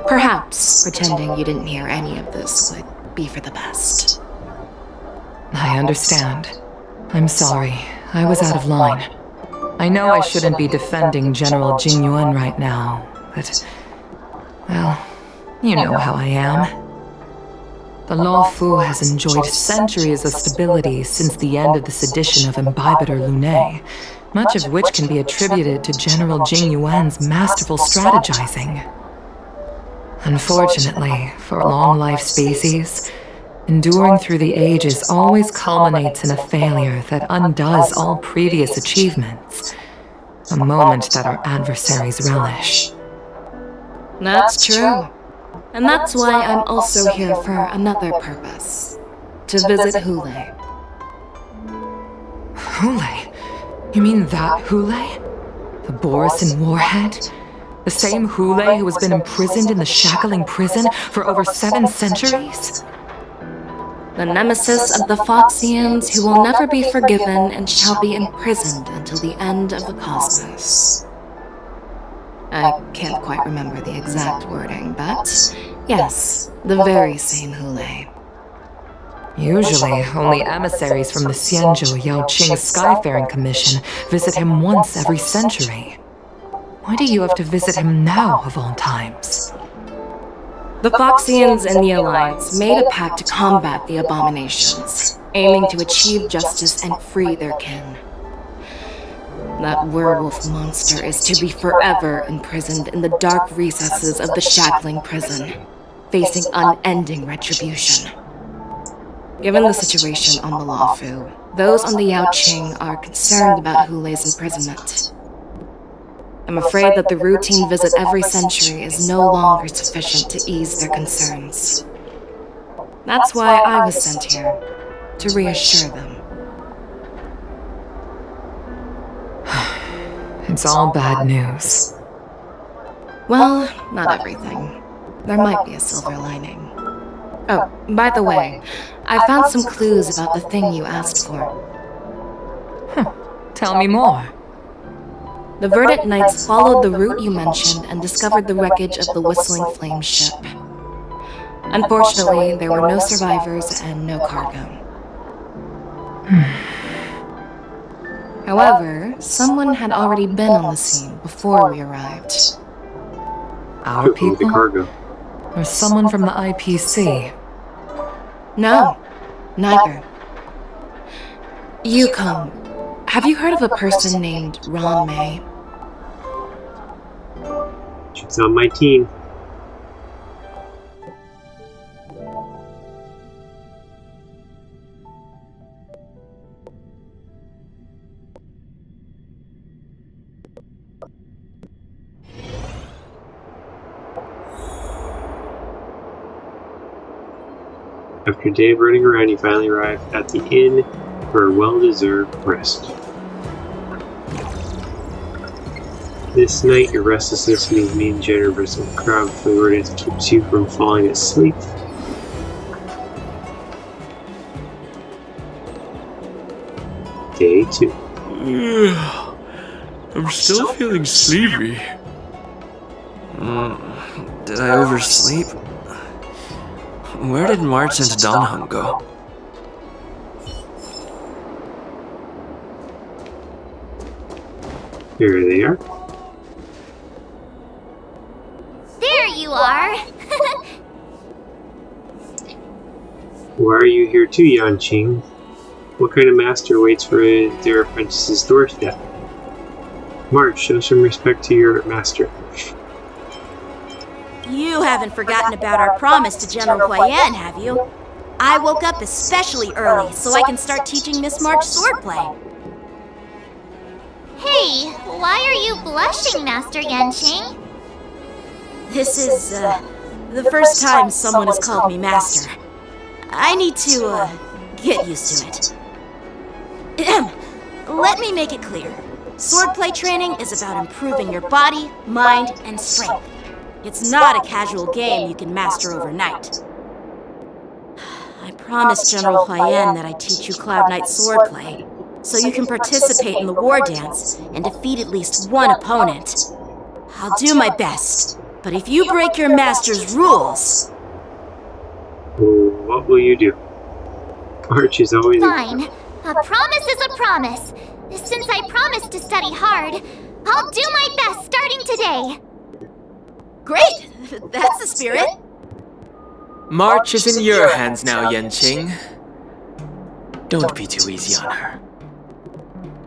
Perhaps pretending you didn't hear any of this would be for the best. I understand. I'm sorry. I was out of line. I know I shouldn't be defending General Jing Yuan right now, but... well, you know how I am. The Lawfu has enjoyed centuries of stability since the end of the sedition of Imbibitor Lunae, much of which can be attributed to General Jing Yuan's masterful strategizing. Unfortunately, for long-life species, enduring through the ages always culminates in a failure that undoes all previous achievements, a moment that our adversaries relish. That's true. And that's why I'm also here for another purpose. To visit Hule. Hule? You mean that Hule? The Borisin Warhead? The same Hule who has been imprisoned in the Shackling Prison for over 7 centuries? The nemesis of the Foxians who will never be forgiven and shall be imprisoned until the end of the cosmos. I can't quite remember the exact wording, but yes, the very same Hule. Usually, only emissaries from the Xianzhou Yao Qing Skyfaring Commission visit him once every century. Why do you have to visit him now, of all times? The Foxians and the Alliance made a pact to combat the abominations, aiming to achieve justice and free their kin. That werewolf monster is to be forever imprisoned in the dark recesses of the Shackling Prison, facing unending retribution. Given the situation on the Lawfu, those on the Yao Qing are concerned about Hule's imprisonment. I'm afraid that the routine visit every century is no longer sufficient to ease their concerns. That's why I was sent here, to reassure them. It's all bad news. Well, not everything. There might be a silver lining. Oh, by the way, I found some clues about the thing you asked for. Tell me more. The Verdant Knights followed the route you mentioned and discovered the wreckage of the Whistling Flame ship. Unfortunately, there were no survivors and no cargo. However, someone had already been on the scene before we arrived. Our people? Or someone from the IPC? No, neither. Yukong, have you heard of a person named Ron May? She's on my team. After a day of running around, you finally arrive at the inn for a well-deserved rest. This night, your restlessness means mean generous and crowd fluidness keeps you from falling asleep. Day 2. I'm still feeling sleepy. Did I oversleep? Where did March and Donham go? Here they are. There you are! Why are you here too, Yanqing? What kind of master waits for their apprentice's doorstep? March, show some respect to your master. You haven't forgotten about our promise to General Huayan, have you? I woke up especially early so I can start teaching Miss March swordplay. Hey, why are you blushing, Master Yanqing? This is, the first time someone has called me master. I need to, get used to it. Let me make it clear. Swordplay training is about improving your body, mind, and strength. It's not a casual game you can master overnight. I promised General Huayan that I'd teach you Cloud Knight swordplay, so you can participate in the war dance and defeat at least one opponent. I'll do my best, but if you break your master's rules... What will you do? March is always... Fine. A promise is a promise. Since I promised to study hard, I'll do my best starting today. Great! That's the spirit. March is in your hands now, Yanqing. Don't be too easy on her.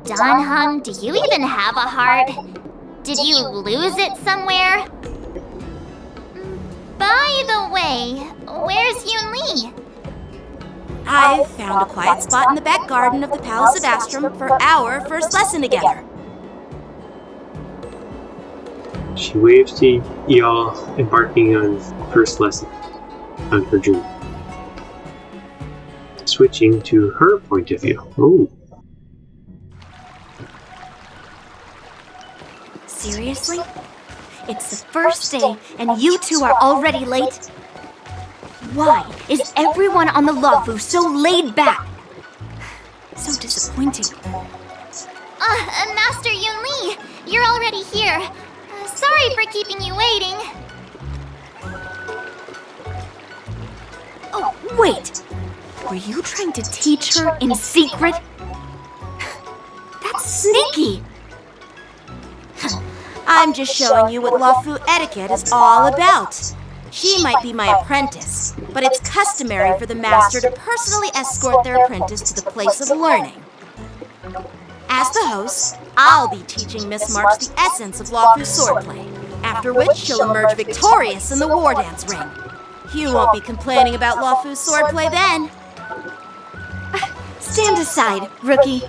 Donhum, do you even have a heart? Did you lose it somewhere? By the way, where's Yunli? I've found a quiet spot in the back garden of the Palace of Astrum for our first lesson together. She waves to y'all, embarking on first lesson on her journey. Switching to her point of view. Ooh. Seriously? It's the first day, and you two are already late? Why is everyone on the Luofu so laid back? So disappointing. Master Yunli, you're already here. Sorry for keeping you waiting. Oh, wait! Were you trying to teach her in secret? That's sneaky! I'm just showing you what Luofu etiquette is all about. She might be my apprentice, but it's customary for the master to personally escort their apprentice to the place of learning. As the host, I'll be teaching Miss March the essence of Luofu swordplay, after which she'll emerge victorious in the war dance ring. You won't be complaining about Luofu swordplay then. Stand aside, rookie.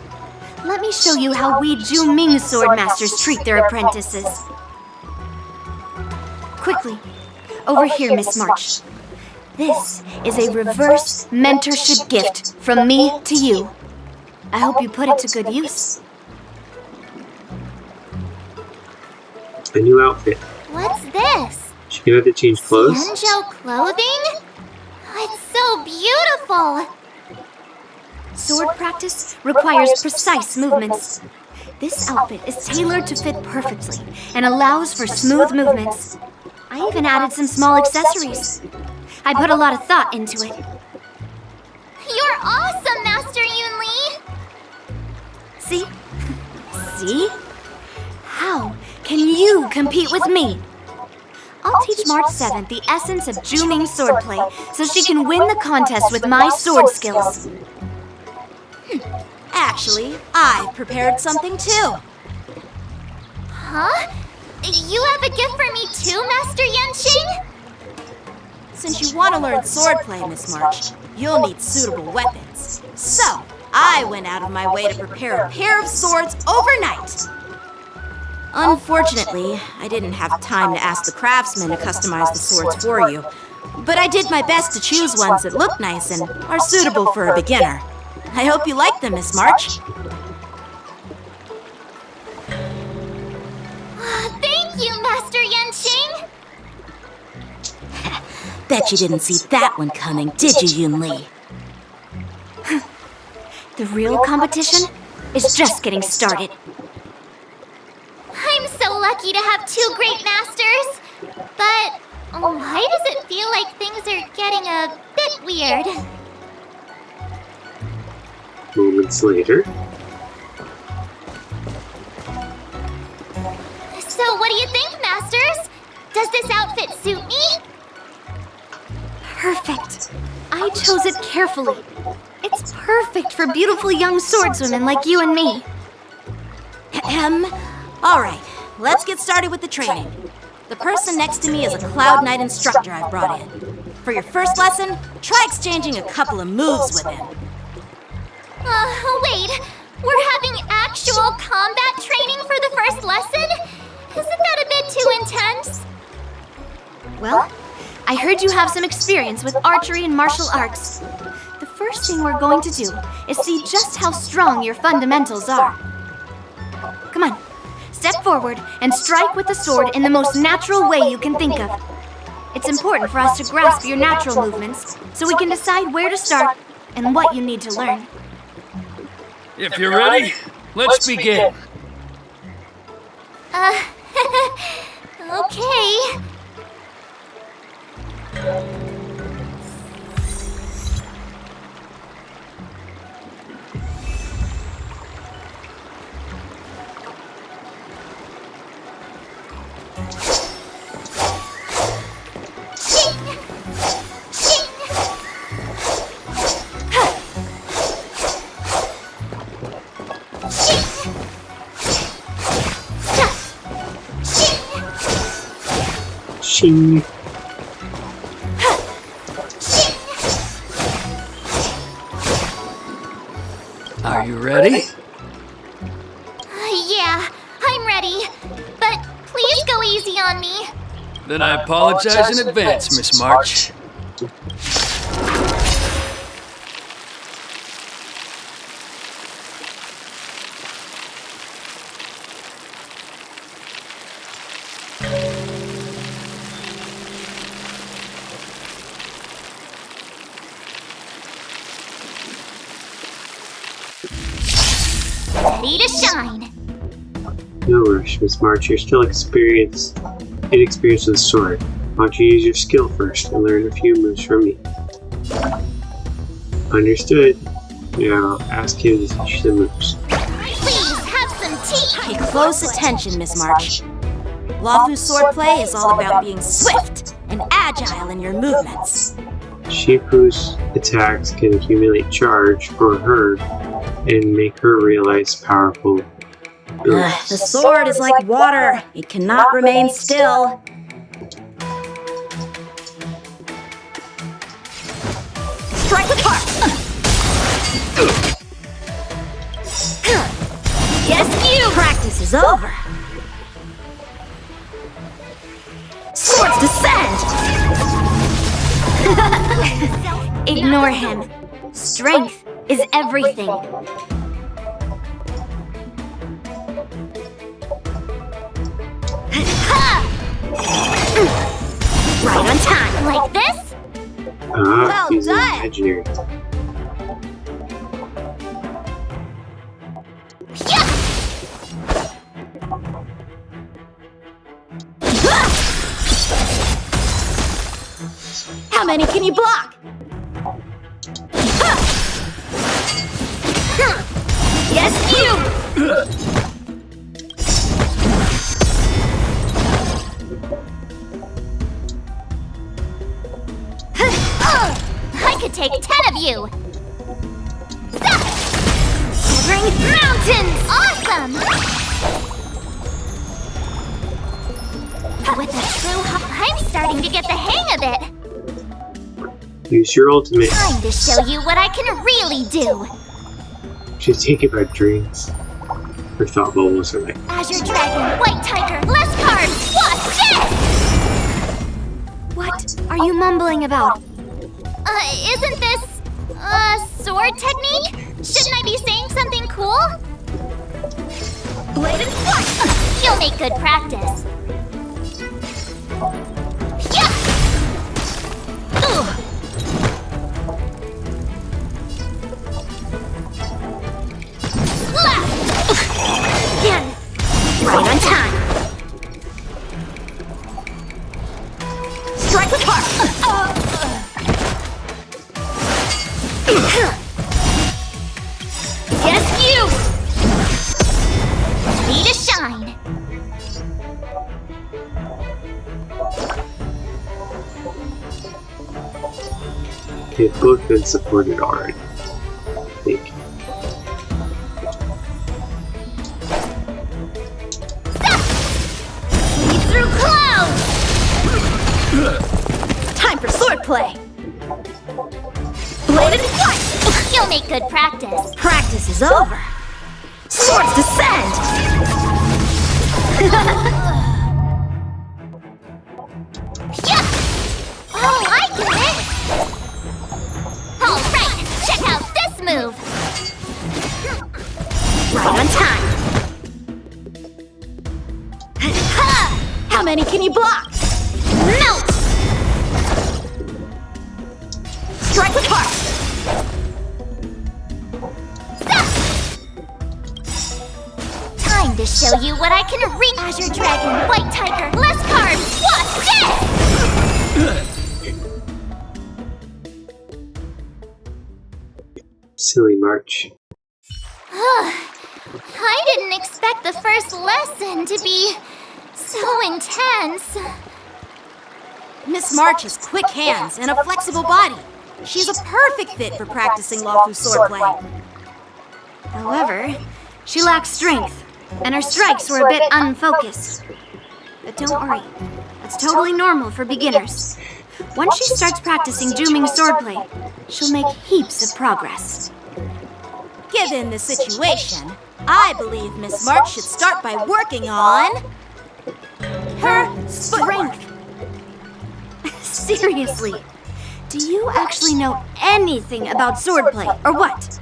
Let me show you how we Ju-Ming sword masters treat their apprentices. Quickly, over here, Miss March. This is a reverse mentorship gift from me to you. I hope you put it to good use. A new outfit. What's this? She gonna have to change clothes? Sanjo clothing? It's so beautiful! Sword practice requires precise movements. This outfit is tailored to fit perfectly and allows for smooth movements. I even added some small accessories. I put a lot of thought into it. You're awesome, Master Yunli! See? See? How can you compete with me? I'll teach March 7th the essence of Ju-Ming swordplay so she can win the contest with my sword skills. Actually, I've prepared something too. Huh? You have a gift for me too, Master Yanqing? Since you want to learn swordplay, Miss March, you'll need suitable weapons. So, I went out of my way to prepare a pair of swords overnight. Unfortunately, I didn't have time to ask the craftsman to customize the swords for you, but I did my best to choose ones that look nice and are suitable for a beginner. I hope you like them, Miss March. Thank you, Master Yanqing! Bet you didn't see that one coming, did you, Yun Li? The real competition is just getting started. I'm so lucky to have two great masters, but why does it feel like things are getting a bit weird? Moments later. So what do you think, masters? Does this outfit suit me? Perfect. I chose it carefully. It's perfect for beautiful young swordswomen like you and me. All right, let's get started with the training. The person next to me is a Cloud Knight instructor I've brought in. For your first lesson, try exchanging a couple of moves with him. Wait. We're having actual combat training for the first lesson? Isn't that a bit too intense? Well, I heard you have some experience with archery and martial arts. The first thing we're going to do is see just how strong your fundamentals are. Come on, step forward and strike with the sword in the most natural way you can think of. It's important for us to grasp your natural movements so we can decide where to start and what you need to learn. If you're ready, let's begin. Okay. Shing. Are you ready? Yeah, I'm ready. But please go easy on me. Then I apologize in advance, Miss March. Ready to shine. No rush, Miss March. You're still inexperienced with the sword. Why don't you use your skill first and learn a few moves from me? Understood. Now ask him to teach you the moves. Please have some tea. Pay close attention, Miss March. Lawfu swordplay is all about being swift and agile in your movements. Shifu's attacks can accumulate charge for her and make her realize powerful moves. The sword is like water. It cannot remain still. Strike with heart! Yes, you! Practice is over. Swords descend! Ignore him. Strength is everything. Right on time. Like this? Well he's imaginary. How many can you block? Yes, you! I could take 10 of you! Severing mountains! Awesome! With a true I'm starting to get the hang of it. Use your ultimate. Time to show you what I can really do. She's taking my dreams. Her thought bubbles are like, Azure Dragon, White Tiger, less cards, what's this? What are you mumbling about? Isn't this sword technique? Shouldn't I be saying something cool? Blade and Flash! You'll make good practice. Yeah! Ugh. Again! Right on time! Strike with heart! Yes, you! Need a shine! they've both been supported already. I think. Lead through clouds! Time for swordplay! Blade and flight! You'll make good practice. Practice is over. Swords descend! Yeah! Oh, I get it! Alright, check out this move! Right on time! How many can you block? Melt! Strike with heart! Time to show you what I can reach! Azure Dragon, White Tiger, less cards! What's this? Silly March. I didn't expect the first lesson to be so intense. Miss March has quick hands and a flexible body. She's a perfect fit for practicing Lawfu swordplay. However, she lacks strength, and her strikes were a bit unfocused. But don't worry, that's totally normal for beginners. Once she starts practicing dooming swordplay, she'll make heaps of progress. Given the situation, I believe Miss March should start by working on her strength. Seriously, do you actually know anything about swordplay, or what?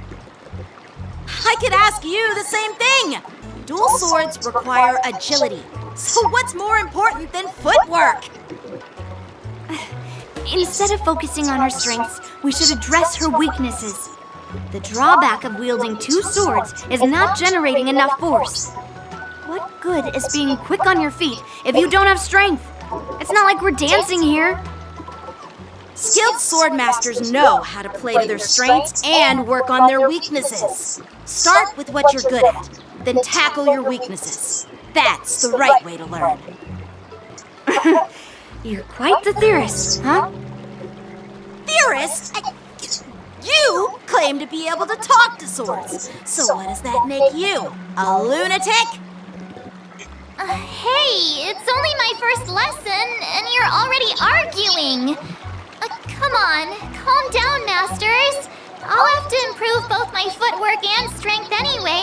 I could ask you the same thing. Dual swords require agility. So what's more important than footwork? Instead of focusing on her strengths, we should address her weaknesses. The drawback of wielding two swords is not generating enough force. What good is being quick on your feet if you don't have strength? It's not like we're dancing here. Skilled sword masters know how to play to their strengths and work on their weaknesses. Start with what you're good at, then tackle your weaknesses. That's the right way to learn. You're quite the theorist, huh? Theorist? You claim to be able to talk to swords. So what does that make you? A lunatic? Hey, it's only my first lesson, and you're already arguing. Come on, calm down, masters. I'll have to improve both my footwork and strength anyway,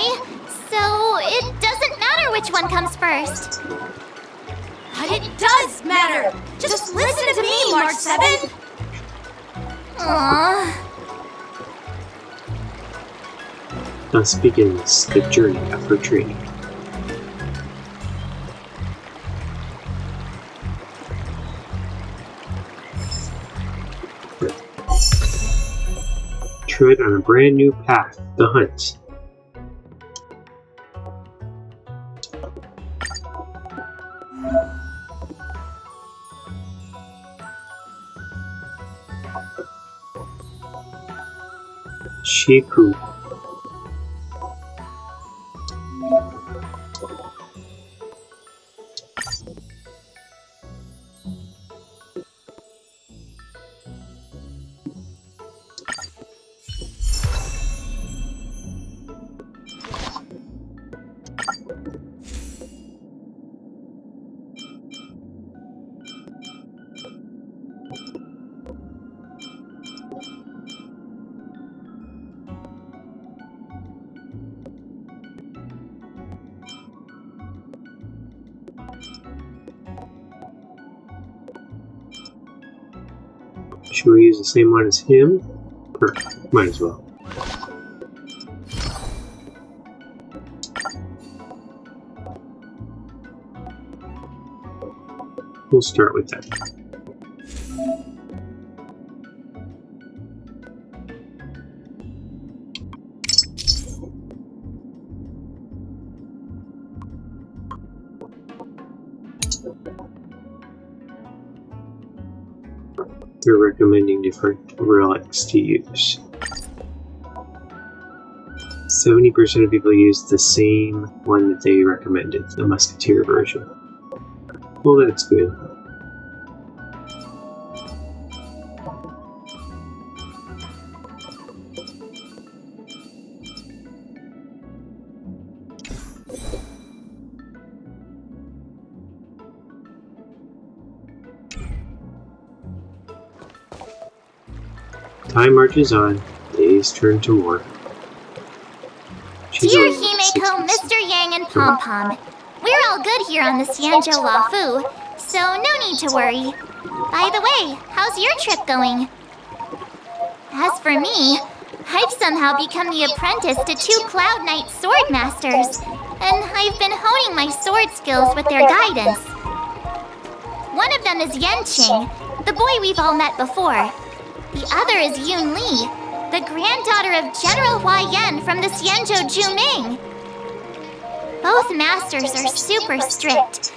so it doesn't matter which one comes first. But it does matter. Just listen to me, March 7th. Aww. Thus begins the journey of her training. Tread on a brand new path, the hunt. Shiku. Should we use the same one as him? Perfect. Might as well. We'll start with that. They're recommending different relics to use. 70% of people use the same one that they recommended, the Musketeer version. Well, that's good. Time marches on. Days turn to more. Dear Himeko, Mr. Yang, and Pom Pom, we're all good here on the Xianzhou Lafu, so no need to worry. By the way, how's your trip going? As for me, I've somehow become the apprentice to 2 Cloud Knight sword masters, and I've been honing my sword skills with their guidance. One of them is Yanqing, the boy we've all met before. The other is Yun Li, the granddaughter of General Hua Yan from the Xianzhou Juming. Both masters are super strict,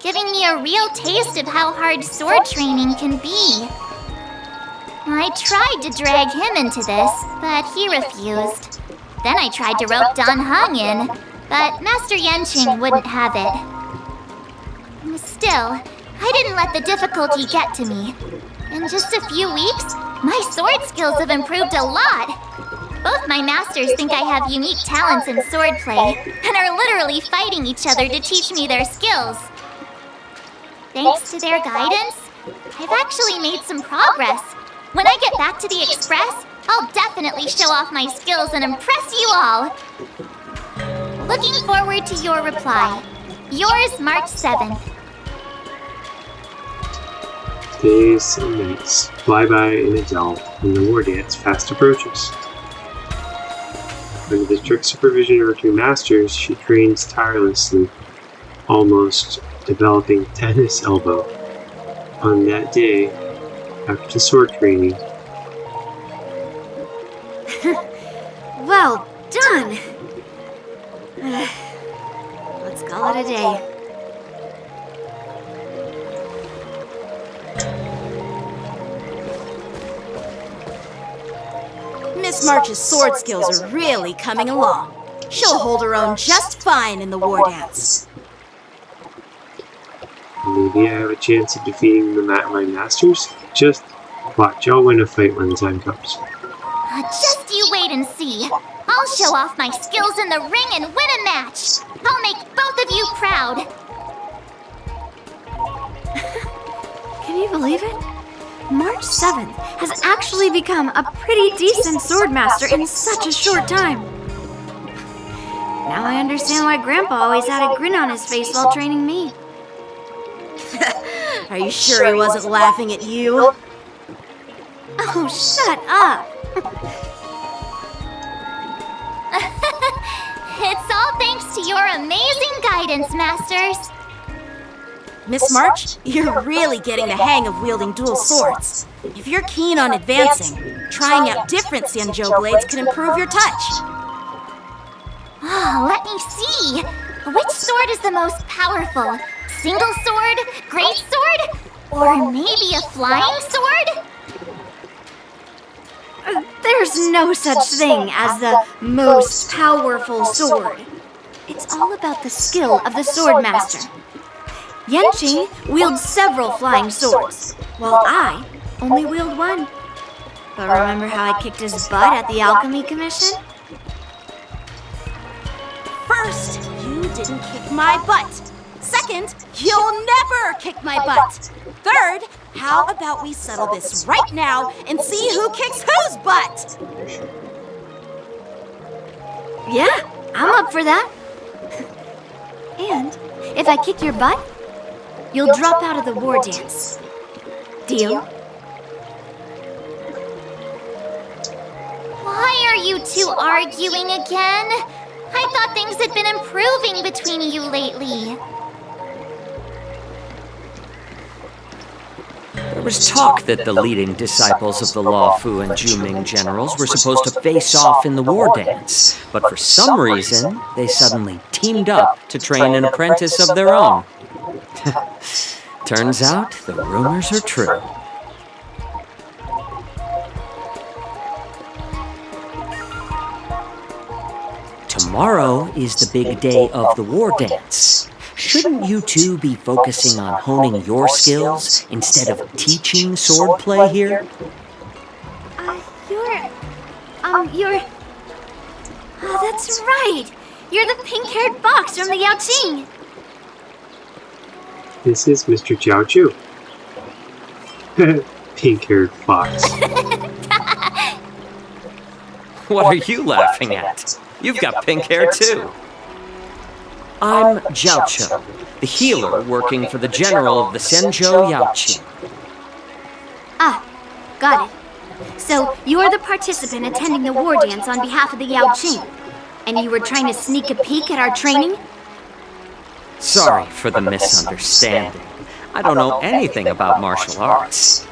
giving me a real taste of how hard sword training can be. I tried to drag him into this, but he refused. Then I tried to rope Dan Heng in, but Master Yanqing wouldn't have it. Still, I didn't let the difficulty get to me. In just a few weeks, my sword skills have improved a lot. Both my masters think I have unique talents in swordplay, and are literally fighting each other to teach me their skills. Thanks to their guidance, I've actually made some progress. When I get back to the Express, I'll definitely show off my skills and impress you all. Looking forward to your reply. Yours, March 7th. Days and nights fly by in a dull, and the war dance fast approaches. Under the strict supervision of her 2 masters, she trains tirelessly, almost developing tennis elbow. On that day, after sword training. Well done! Let's call it a day. Miss March's sword skills are really coming along. She'll hold her own just fine in the war dance. Maybe I have a chance of defeating my masters? Just watch, I'll win a fight when the time comes. Just you wait and see. I'll show off my skills in the ring and win a match. I'll make both of you proud. Can you believe it? March 7th has actually become a pretty decent swordmaster in such a short time. Now I understand why Grandpa always had a grin on his face while training me. Are you sure he wasn't laughing at you? Oh, shut up! It's all thanks to your amazing guidance, Masters. Miss March, you're really getting the hang of wielding dual swords. If you're keen on advancing, trying out different Xianzhou blades can improve your touch. Oh, let me see. Which sword is the most powerful? Single sword? Great sword? Or maybe a flying sword? There's no such thing as the most powerful sword. It's all about the skill of the swordmaster. Yanqing wields several flying swords, while I only wield one. But remember how I kicked his butt at the Alchemy Commission? First, you didn't kick my butt. Second, you'll never kick my butt. Third, How about we settle this right now and see who kicks whose butt? Yeah, I'm up for that. And if I kick your butt, you'll drop out of the war dance. Deal? Why are you two arguing again? I thought things had been improving between you lately. There was talk that the leading disciples of the Law Fu and Juming generals were supposed to face off in the war dance, but for some reason, they suddenly teamed up to train an apprentice of their own. Turns out, the rumors are true. Tomorrow is the big day of the war dance. Shouldn't you two be focusing on honing your skills instead of teaching swordplay here? You're... Oh, that's right! You're the pink-haired fox from the Yaoqing! This is Mr. Jiao Chu. Pink-haired fox. What are you laughing at? You've got pink hair too. I'm Jiao Cho, the healer working for the general of the Senzhou Yaoqing. Ah, got it. So, you're the participant attending the war dance on behalf of the Yaoqing. And you were trying to sneak a peek at our training? Sorry for the misunderstanding. I don't know anything about martial arts.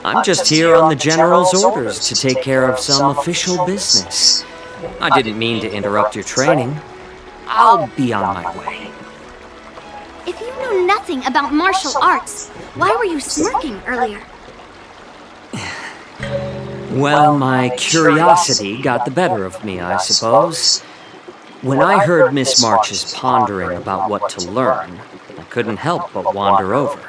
I'm just here on the general's orders to take care of some official business. I didn't mean to interrupt your training. I'll be on my way. If you know nothing about martial arts, why were you smirking earlier? Well, my curiosity got the better of me, I suppose. When I heard Miss March's pondering about what to learn, I couldn't help but wander over.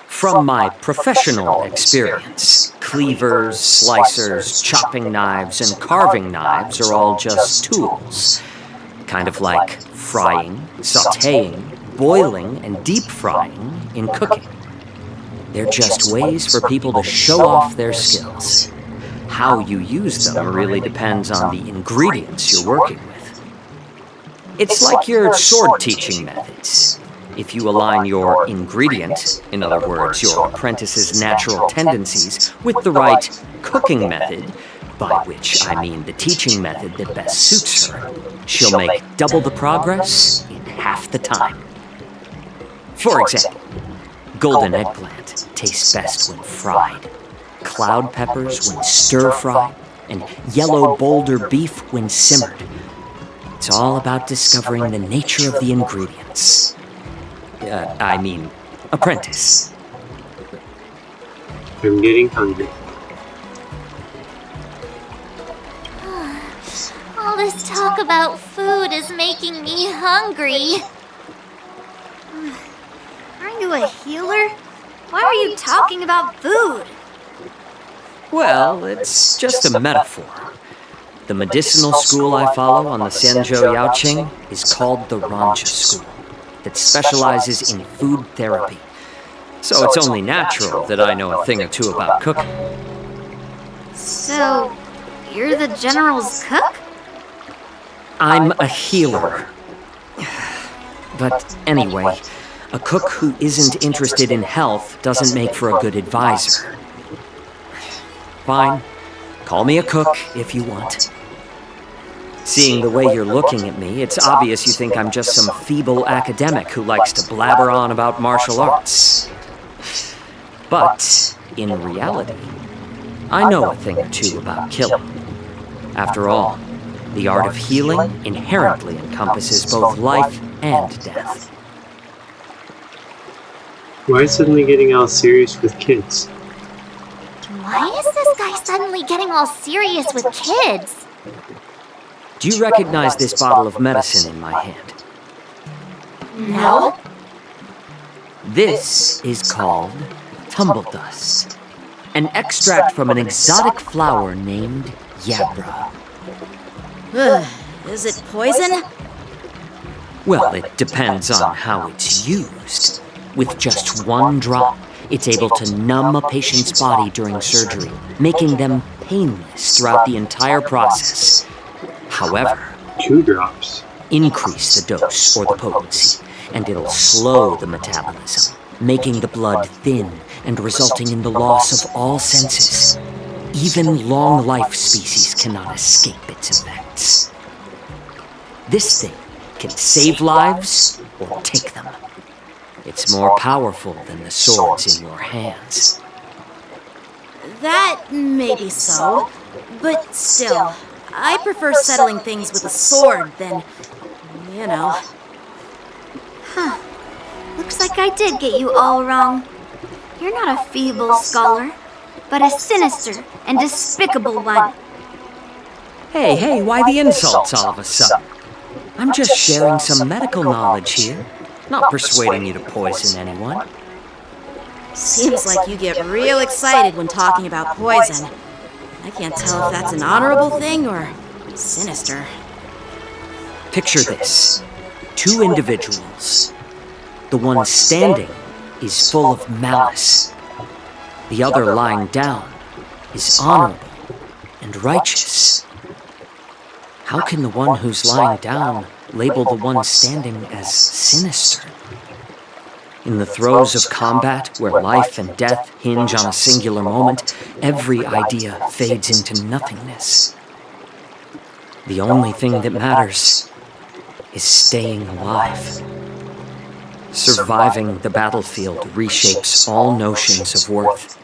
From my professional experience, cleavers, slicers, chopping knives, and carving knives are all just tools. Kind of like frying, sautéing, boiling, and deep frying in cooking. They're just ways for people to show off their skills. How you use them really depends on the ingredients you're working with. It's like your sword teaching methods. If you align your ingredient, in other words, your apprentice's natural tendencies, with the right cooking method, by which I mean the teaching method that best suits her, she'll make double the progress in half the time. For example, golden eggplant tastes best when fried, cloud peppers when stir-fried, and yellow boulder beef when simmered. It's all about discovering the nature of the ingredients. Apprentice. I'm getting hungry. All this talk about food is making me hungry. Aren't you a healer? Why are you talking about food? Well, it's just a metaphor. The medicinal school I follow on the Senzhou Yaoqing is called the Ranja School, that specializes in food therapy. So it's only natural that I know a thing or two about cooking. So, you're the general's cook? I'm a healer. But anyway, a cook who isn't interested in health doesn't make for a good advisor. Fine. Call me a cook if you want. Seeing the way you're looking at me, it's obvious you think I'm just some feeble academic who likes to blabber on about martial arts. But, in reality, I know a thing or two about killing. After all, the art of healing inherently encompasses both life and death. Why suddenly getting all serious with kids? Why is this guy suddenly getting all serious with kids? Do you recognize this bottle of medicine in my hand? No. This is called tumble dust, an extract from an exotic flower named yabra. Is it poison? Well, it depends on how it's used. With just one drop, It's able to numb a patient's body during surgery, making them painless throughout the entire process. However, 2 drops. increase the dose or the potency, and it'll slow the metabolism, making the blood thin and resulting in the loss of all senses. Even long-life species cannot escape its effects. This thing can save lives or take them. It's more powerful than the swords in your hands. That may be so, but still, I prefer settling things with a sword than, you know. Huh. Looks like I did get you all wrong. You're not a feeble scholar, but a sinister and despicable one. Hey, why the insults all of a sudden? I'm just sharing some medical knowledge here, not persuading you to poison anyone. Seems like you get real excited when talking about poison. I can't tell if that's an honorable thing or sinister. Picture this. 2 individuals. The one standing is full of malice. The other lying down is honorable and righteous. How can the one who's lying down label the one standing as sinister? In the throes of combat, where life and death hinge on a singular moment, every idea fades into nothingness. The only thing that matters is staying alive. Surviving the battlefield reshapes all notions of worth,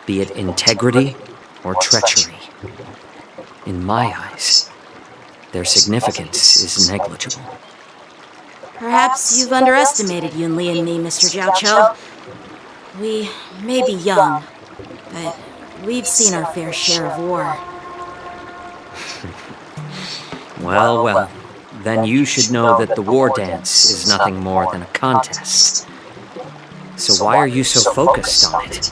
be it integrity or treachery. In my eyes, their significance is negligible. Perhaps you've underestimated Yunli and me, Mr. Jiaoqiu. We may be young, but we've seen our fair share of war. Well, then you should know that the war dance is nothing more than a contest. So why are you so focused on it?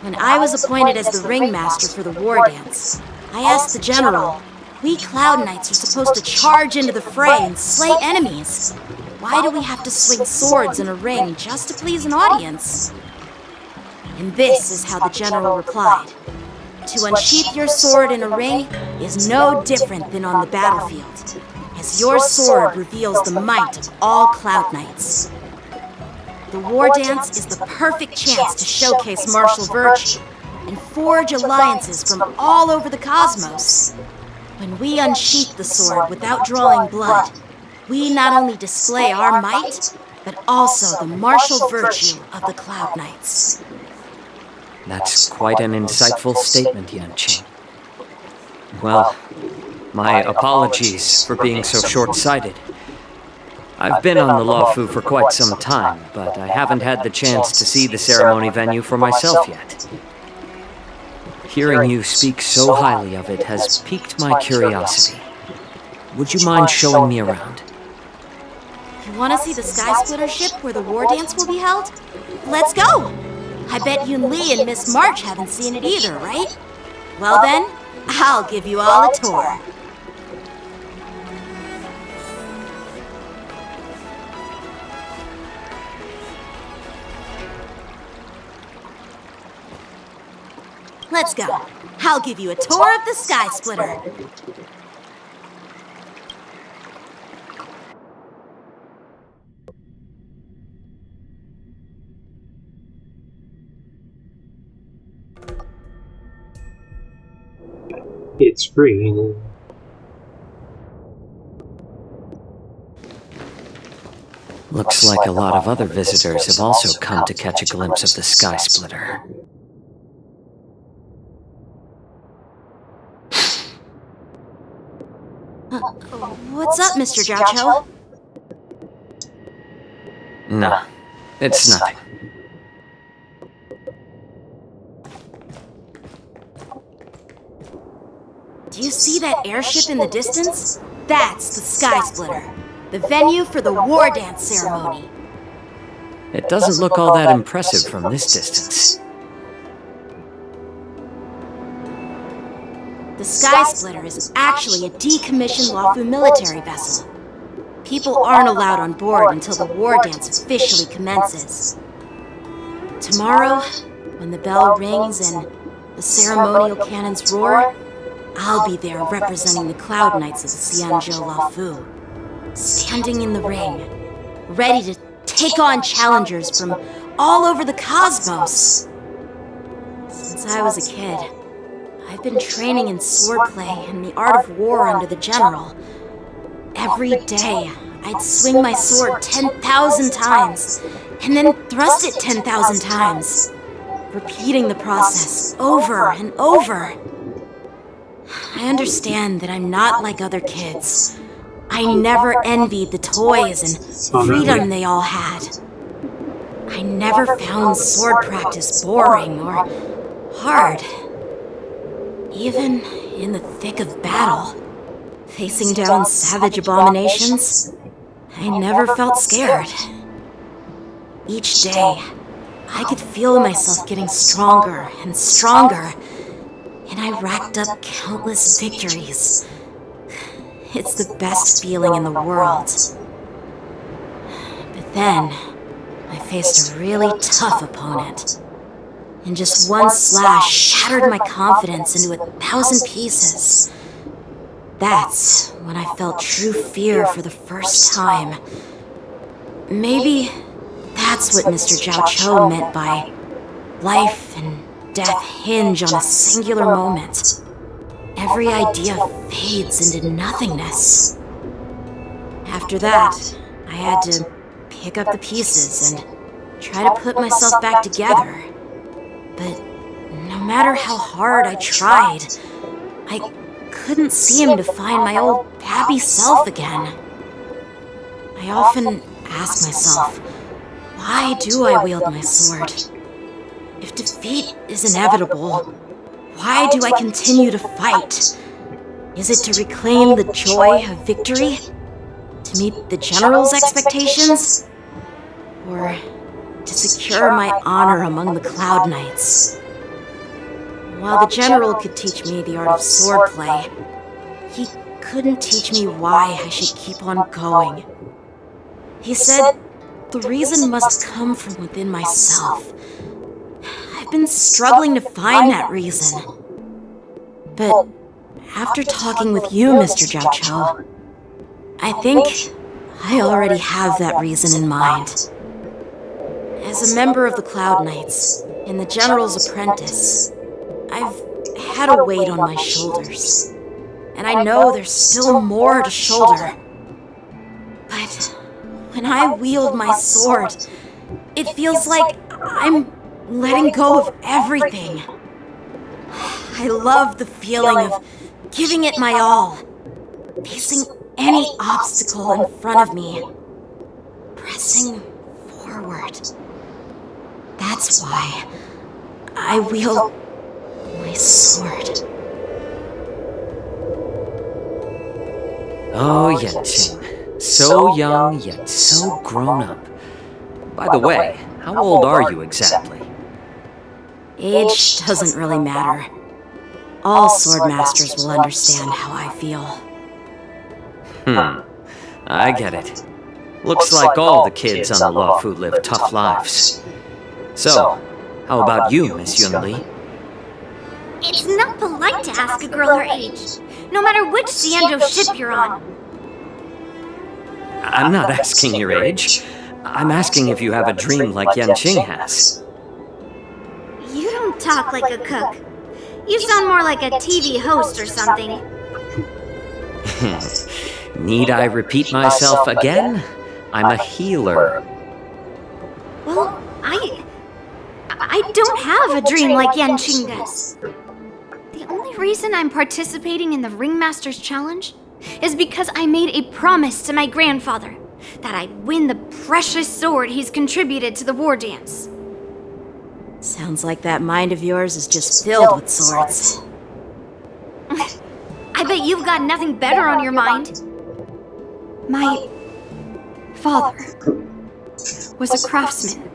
When I was appointed as the ringmaster for the war dance, I asked the general, we Cloud Knights are supposed to charge into the fray and slay enemies. Why do we have to swing swords in a ring just to please an audience? And this is how the general replied. To unsheath your sword in a ring is no different than on the battlefield, as your sword reveals the might of all Cloud Knights. The war dance is the perfect chance to showcase martial virtue and forge alliances from all over the cosmos. When we unsheath the sword without drawing blood, we not only display our might, but also the martial virtue of the Cloud Knights. That's quite an insightful statement, Yanqing. Well, my apologies for being so short-sighted. I've been on the Luofu for quite some time, but I haven't had the chance to see the ceremony venue for myself yet. Hearing you speak so highly of it has piqued my curiosity. Would you mind showing me around? You want to see the Sky Splitter ship where the war dance will be held? Let's go! I bet Yunli and Miss March haven't seen it either, right? Well then, I'll give you all a tour. Let's go. I'll give you a tour of the Sky Splitter. It's free. Looks like a lot of other visitors have also come to catch a glimpse of the Sky Splitter. What's up, Mr. Jiaoqiu? No, it's nothing. Do you see that airship in the distance? That's the Sky Splitter, the venue for the war dance ceremony. It doesn't look all that impressive from this distance. The Sky Splitter is actually a decommissioned Luofu military vessel. People aren't allowed on board until the war dance officially commences. Tomorrow, when the bell rings and the ceremonial cannons roar, I'll be there representing the Cloud Knights of the Xianzhou Lafu, standing in the ring, ready to take on challengers from all over the cosmos. Since I was a kid, I've been training in swordplay and the art of war under the general. Every day, I'd swing my sword 10,000 times, and then thrust it 10,000 times, repeating the process over and over. I understand that I'm not like other kids. I never envied the toys and freedom they all had. I never found sword practice boring or hard. Even in the thick of battle, facing down savage abominations, I never felt scared. Each day, I could feel myself getting stronger and stronger, and I racked up countless victories. It's the best feeling in the world. But then, I faced a really tough opponent, and just one slash shattered my confidence into 1,000 pieces. That's when I felt true fear for the first time. Maybe that's what Mr. Zhao Cho meant by life and death hinge on a singular moment. Every idea fades into nothingness. After that, I had to pick up the pieces and try to put myself back together. But no matter how hard I tried, I couldn't seem to find my old happy self again. I often ask myself, why do I wield my sword? If defeat is inevitable, why do I continue to fight? Is it to reclaim the joy of victory? To meet the general's expectations? Or to secure my honor among the Cloud Knights? While the general could teach me the art of swordplay, he couldn't teach me why I should keep on going. He said the reason must come from within myself. I've been struggling to find that reason. But after talking with you, Mr. Zhao Cho, I think I already have that reason in mind. As a member of the Cloud Knights and the General's apprentice, I've had a weight on my shoulders, and I know there's still more to shoulder. But when I wield my sword, it feels like I'm letting go of everything. I love the feeling of giving it my all, facing any obstacle in front of me, pressing forward. That's why I wield my sword. Oh, Yanqing. So young, yet so grown up. By the way, how old are you exactly? Age doesn't really matter. All sword masters will understand how I feel. I get it. Looks like all the kids on the Luofu live tough lives. So, how about you, Miss Yunli? It's not polite to ask a girl her age, no matter which Xianzhou ship you're on. I'm not asking your age. I'm asking if you have a dream like Yanqing has. You don't talk like a cook. You sound more like a TV host or something. Need I repeat myself again? I'm a healer. Well, I don't have a dream like Yanqing does. The only reason I'm participating in the Ringmaster's Challenge is because I made a promise to my grandfather that I'd win the precious sword he's contributed to the war dance. Sounds like that mind of yours is just filled with swords. I bet you've got nothing better on your mind. My father was a craftsman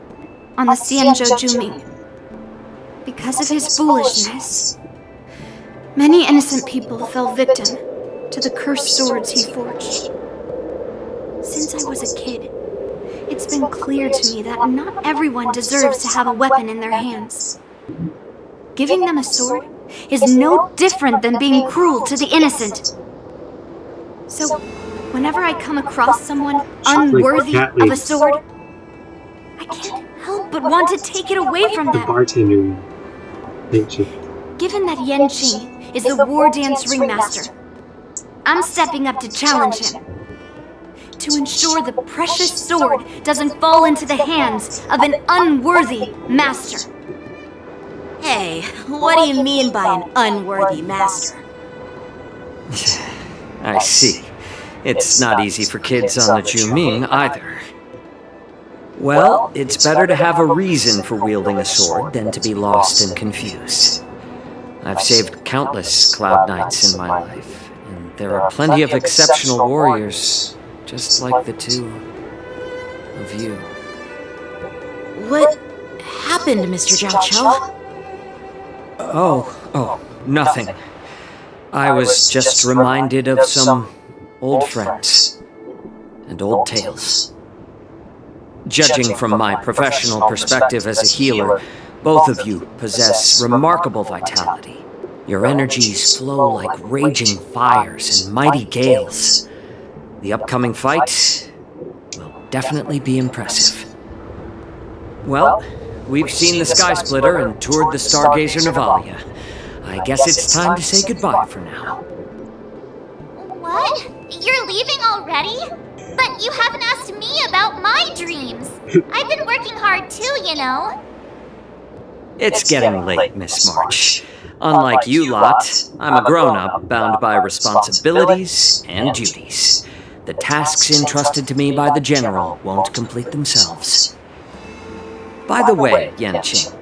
on the Xianzhou Juming. Because of his foolishness, many innocent people fell victim to the cursed swords he forged. Since I was a kid, It's been clear to me that not everyone deserves to have a weapon in their hands. Giving them a sword is no different than being cruel to the innocent. So, whenever I come across someone unworthy of a sword, I can't help but want to take it away from The them. bartender, Yanqing. Given that Yanqing is the war dance ringmaster, I'm stepping up to challenge him. To ensure the precious sword doesn't fall into the hands of an unworthy master. Hey, what do you mean by an unworthy master? I see. It's not easy for kids on the Juming either. Well, it's better to have a reason for wielding a sword than to be lost and confused. I've saved countless Cloud Knights in my life, and there are plenty of exceptional warriors, just like the two of you. What happened, Mr. Zhao Chou? Oh, nothing. I was just reminded of some old friends and old tales. Judging from my professional perspective as a healer, both of you possess remarkable vitality. Your energies flow like raging fires and mighty gales. The upcoming fight will definitely be impressive. Well, we've seen the Sky Splitter and toured the Stargazer Navalia. I guess it's time to say goodbye for now. What? You're leaving already? But you haven't asked me about my dreams. I've been working hard too, you know. It's getting late, Miss March. Unlike you lot, I'm a grown-up bound by responsibilities and duties. The tasks entrusted to me by the General won't complete themselves. By the way, Yanqing,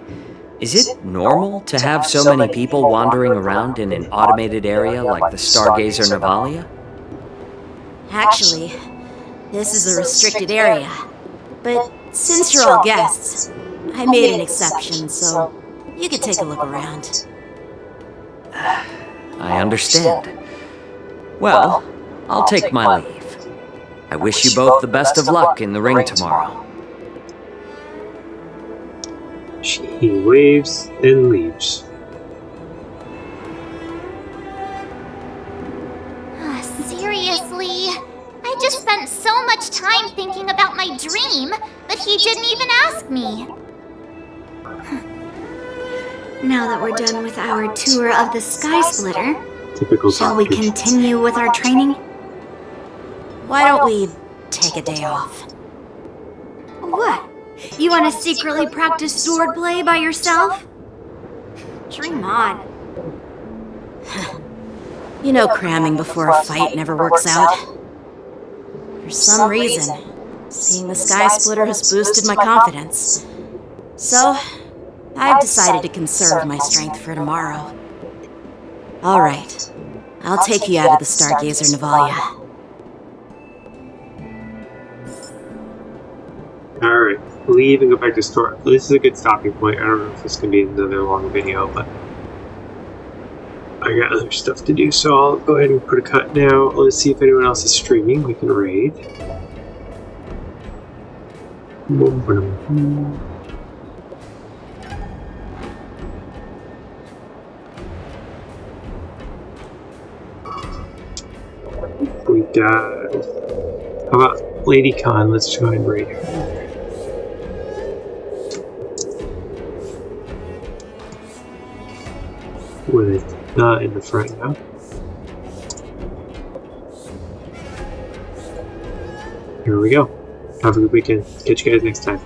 is it normal to have so many people wandering around in an automated area like the Stargazer Navalia? Actually, this is a restricted area. But since you're all guests, I made an exception, so you can take a look around. I understand. Well, I'll take my leave. I wish you both the best of luck in the ring tomorrow. She waves and leaves. Seriously? I just spent so much time thinking about my dream, but he didn't even ask me. Now that we're done with our tour of the Sky Splitter, Typical shall we continue with our training? Why don't we take a day off? What? You want to secretly practice swordplay by yourself? Dream on. You know cramming before a fight never works out. For some reason, seeing the Sky Splitter has boosted my confidence. So, I've decided to conserve my strength for tomorrow. Alright, I'll take you out of the Stargazer Navalia. Alright, leave and go back to store. This is a good stopping point. I don't know if this can be another long video, but I got other stuff to do, so I'll go ahead and put a cut now. Let's see if anyone else is streaming. We can raid. We got... How about Lady Khan? Let's try and raid her. With not in the front now. Here we go. Have a good weekend. Catch you guys next time.